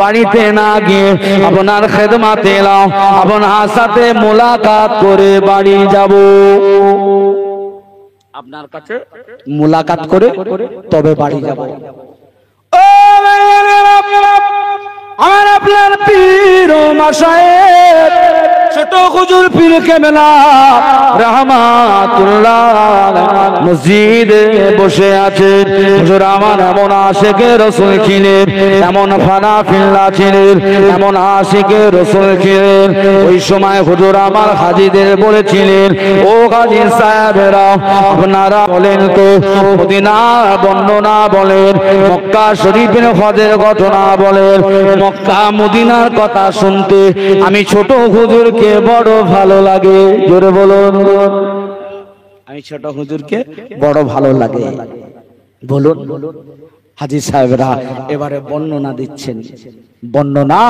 বাড়িতে না গিয়ে আপনার খেদমাতে এলাম, আপনার সাথে মোলাকাত করে বাড়ি যাব, আপনার কাছে মোলাকাত করে তবে বাড়ি যাব। ও আমার আপনার পীর ও মাশায়েখ ছোট হুজুর পীর কেবলা রাহমাতুল্লাহ মসজিদে বসে আছেন। হুজুর আমার এমন আশিকে রাসূল ছিলেন, এমন ফানা ফিল্লা ছিলেন, এমন আশিকে রাসূল ছিলেন। ওই সময় হুজুর আমার হাজীদের বলেছিলেন, ও হাজী সাহেবেরা আপনারা বলেন তো মদিনার বর্ণনা বলেন, মক্কা শরীফের হজের ঘটনা বলেন, মক্কা মদিনার কথা শুনতে আমি ছোট হুজুরকে বড় ভালো লাগে। জোরে বলুন, আমি ছোট হুজুরকে বড় ভালো লাগে। বলুন হাজী সাহেবরা এবারে বর্ণনা দিচ্ছেন, বর্ণনা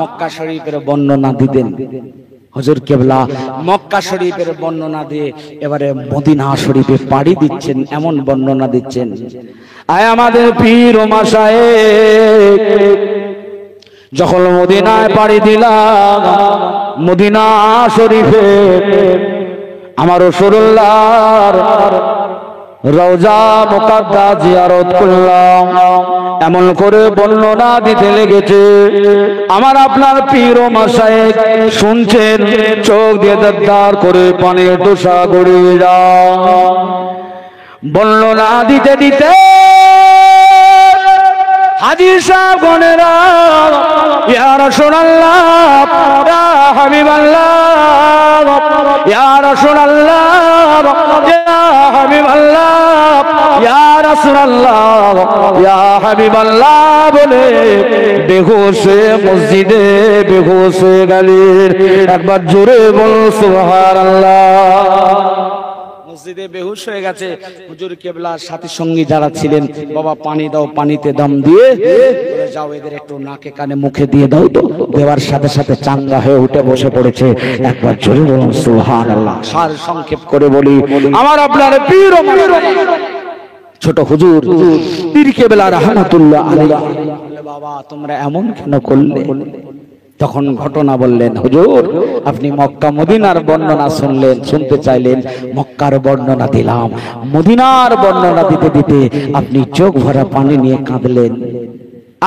মক্কা শরীফের বর্ণনা দিতেন হুজুর কেবলা। মক্কা শরীফের বর্ণনা দিয়ে এবারে মদিনা শরীফে পাড়ি দিচ্ছেন, এমন বর্ণনা দিচ্ছেন। আয় আমাদের পীর ও মাশায়েখ যখন মদিনায় পাড়ি দিলাম, মদিনা শরীফে আমার রাসূলুল্লাহর রওজা মুকাদ্দাস জিয়ারত করলাম, এমন করে বর্ণনা দিতে লেগেছে। আমার আপনার পীর ও মাশায়েখ শুনছেন, চোখ দিয়ে দাঁড় করে পানির তোষা গড়িয়ে যায়। বর্ণনা দিতে দিতে হাজী সাহেব গনেরা, ইয়া রাসূলুল্লাহ, ইয়া হাবিবাল্লাহ, ইয়া রাসূলুল্লাহ, ইয়া হাবিবাল্লাহ, ইয়া রাসূলুল্লাহ, ইয়া হাবিবাল্লাহ বলে বেহুশ হয়ে মসজিদে বেহুশ হয়ে গেলেন। একবার জোরে বল সুবহানাল্লাহ। মসজিদে বেহুশ হয়ে গেছে। হুজুর কেবলার সাথী সঙ্গী যারা ছিলেন, বাবা পানি দাও, পানিতে দম দিয়ে বলে যাও এদের একটু নাকে কানে মুখে দিয়ে দাও তো। দেওয়ার সাথে সাথে চাঙ্গা হয়ে উঠে বসে পড়েছে। একবার জোরে বলুন সুবহানাল্লাহ। সার সংক্ষেপ করে বলি, আমার আপনার পীর ও মাশায়েখ ছোট হুজুর পীর কেবলা রাহমাতুল্লাহ আলাইহি, বাবা তোমরা এমন কেন করলে? তখন ঘটনা বললেন, হুজুর আপনি মক্কা মদিনার বর্ণনা শুনলেন, শুনতে চাইলেন, মক্কার বর্ণনা দিলাম। মদিনার বর্ণনা দিতে দিতে আপনি চোখ ভরা পানি নিয়ে কাঁদলেন।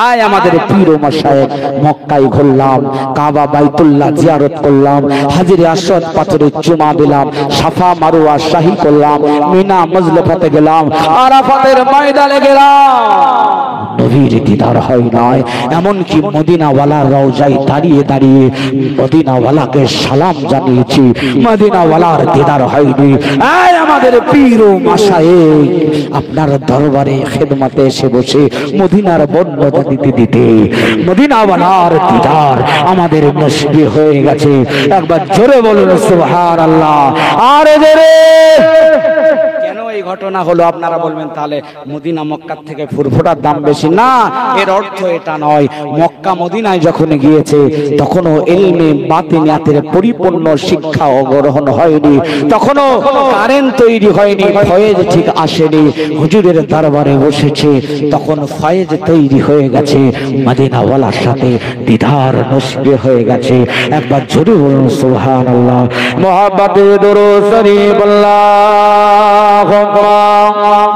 আয় আমাদের পীর ও মাশায়েখ, মক্কায় ঘুরলাম, কাবা বাইতুল্লাহ জিয়ারত করলাম, হাজরে আসওয়াদ পাথরে চুমা দিলাম, সাফা মারওয়া শাহি করলাম, মিনা মুজলিফাতে গেলাম, আরাফাতের ময়দানে গেলাম, নবীর দিদার হয় নাই। এমনকি মদিনাওয়ালার রওজায় দাঁড়িয়ে দাঁড়িয়ে মদিনাওয়ালাকে সালাম জানিয়েছি, মদিনাওয়ালার দিদার হয়নি। আয় আমাদের পীর ও মাশায়েখ, আপনার দরবারে খেদমতে এসে বসে মদিনার বর্ণনা দিতে দিতে মদিনাওয়ালার দিদার আমাদের নসিব হয়ে গেছে। একবার জোরে বলুন সুবহানাল্লাহ। আরে জোরে। কেন এই ঘটনা হলো আপনারা বলবেন তাহলে মদিনা মক্কার থেকে ফুরফুরার দাম বেশি। না, এর অর্থ এটা নয়। মক্কা মদিনায় যখন গিয়েছে তখনও ইলমে বাতিনিয়াতের পরিপূর্ণ শিক্ষা গ্রহণ হয়নি, তখনও কারেন্ট তৈরি হয়নি, ফয়েজ ঠিক আসেনি। হুজুরের দরবারে বসেছে, তখন ফয়েজ তৈরি হয়ে গেছে, মদিনাওয়ালার সাথে দিদার নসিব হয়ে গেছে। একবার জোরে বলুন সুবহানাল্লাহ। মুহাব্বতে দুরূদ শরীফ আল্লাহু আকবার।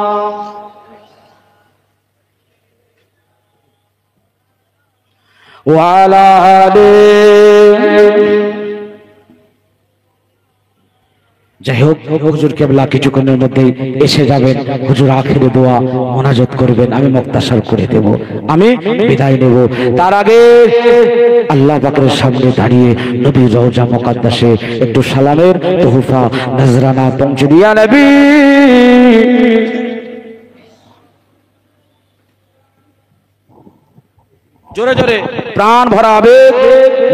ওয়ালা যাই হোক, হুজুর কেবলা কিছুক্ষণের মধ্যে এসে যাবেন। হুজুর আখিরে দোয়া মোনাজাত করবেন, আমি মুক্তাসার করে দেব, আমি বিদায় নেব। তার আগে আল্লাহ পাকের সামনে দাঁড়িয়ে নবীর রওজা মুকাদ্দাসে একটু সালামের তোহফা নজরানা পৌঁছে দিয়া নবী। জোরে জোরে প্রাণ ভরা আবেগ,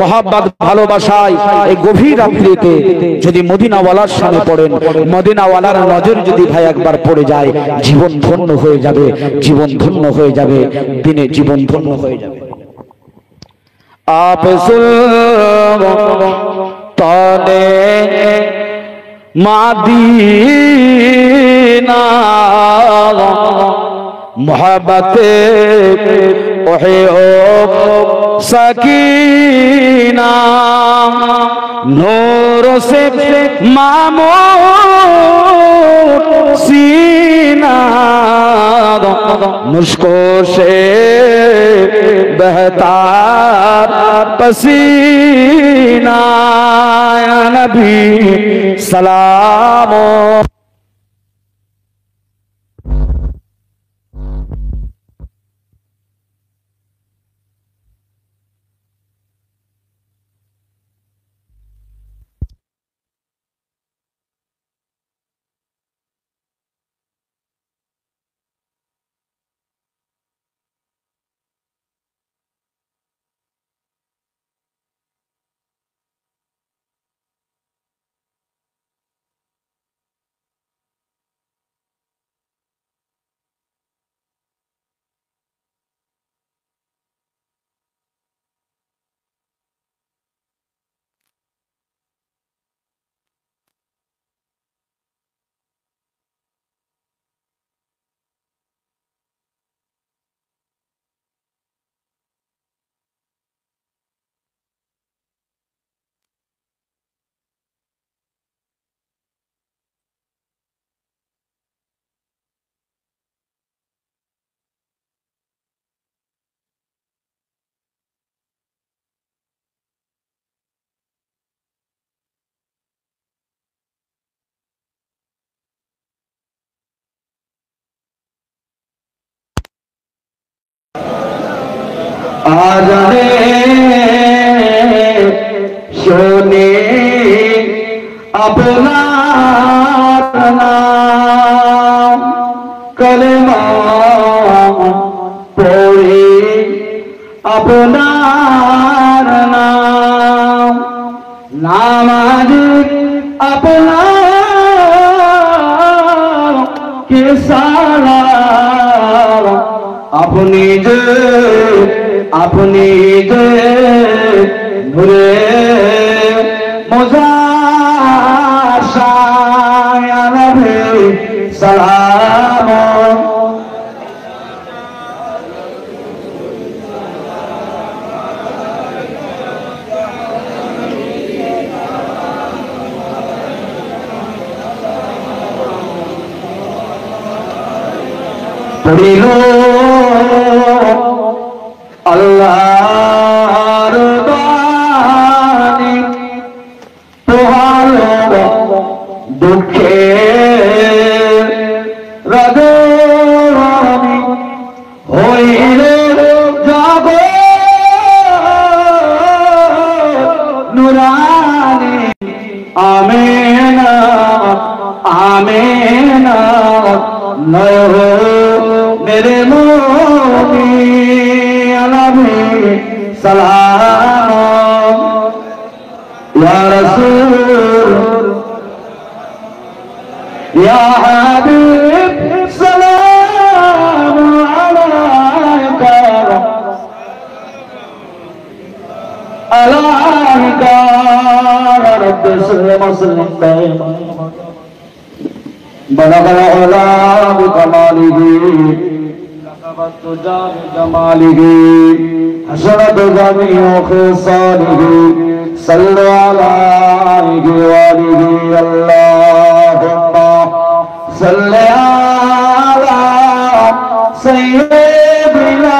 মহব্বত, ভালোবাসায় এই গভীর রাত্রিতে যদি মদিনাওয়ালার সামনে পড়েন, মদিনাওয়ালার নজর যদি ভাই একবার পড়ে যায়, জীবন ধন্য হয়ে যাবে, জীবন ধন্য হয়ে যাবে, দিনে জীবন ধন্য হয়ে যাবে। আপ সুলতানে মাদিনা मोहब्बते ओहे ओ सकीना नूर से मामूर सीना मुझको से बहता पसीना या नबी सलाम। আজানে শুনি আপনার নাম, কলেমা পড়ি আপনার নাম, নামাজি আপনার কে সালাম, আপনি যে নূরে মুজাশায় নবী সালাম। পড়িল আল্লাহর বাণী, পোহালো দুঃখে রজনী, হইল জগৎ নুরানি। আমিনা আমিনা मेरे मोदी अलमी सलाम, या रसूल या हबीब सलाम अलैका अलैका रब्बि सल्लि वसल्लिम दाइमा बलग अला बिकमालिही लक़बत जाम जमालिही हसनत जमीउ खिसालिही सल्लु अलैहि वालिही अल्लाहुम्मा सल्लि अला सय्यिदिना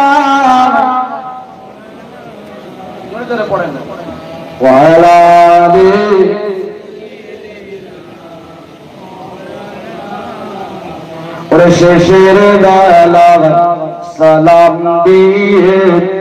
व अला आलिहि শেষের বেলা সালাম দিয়ে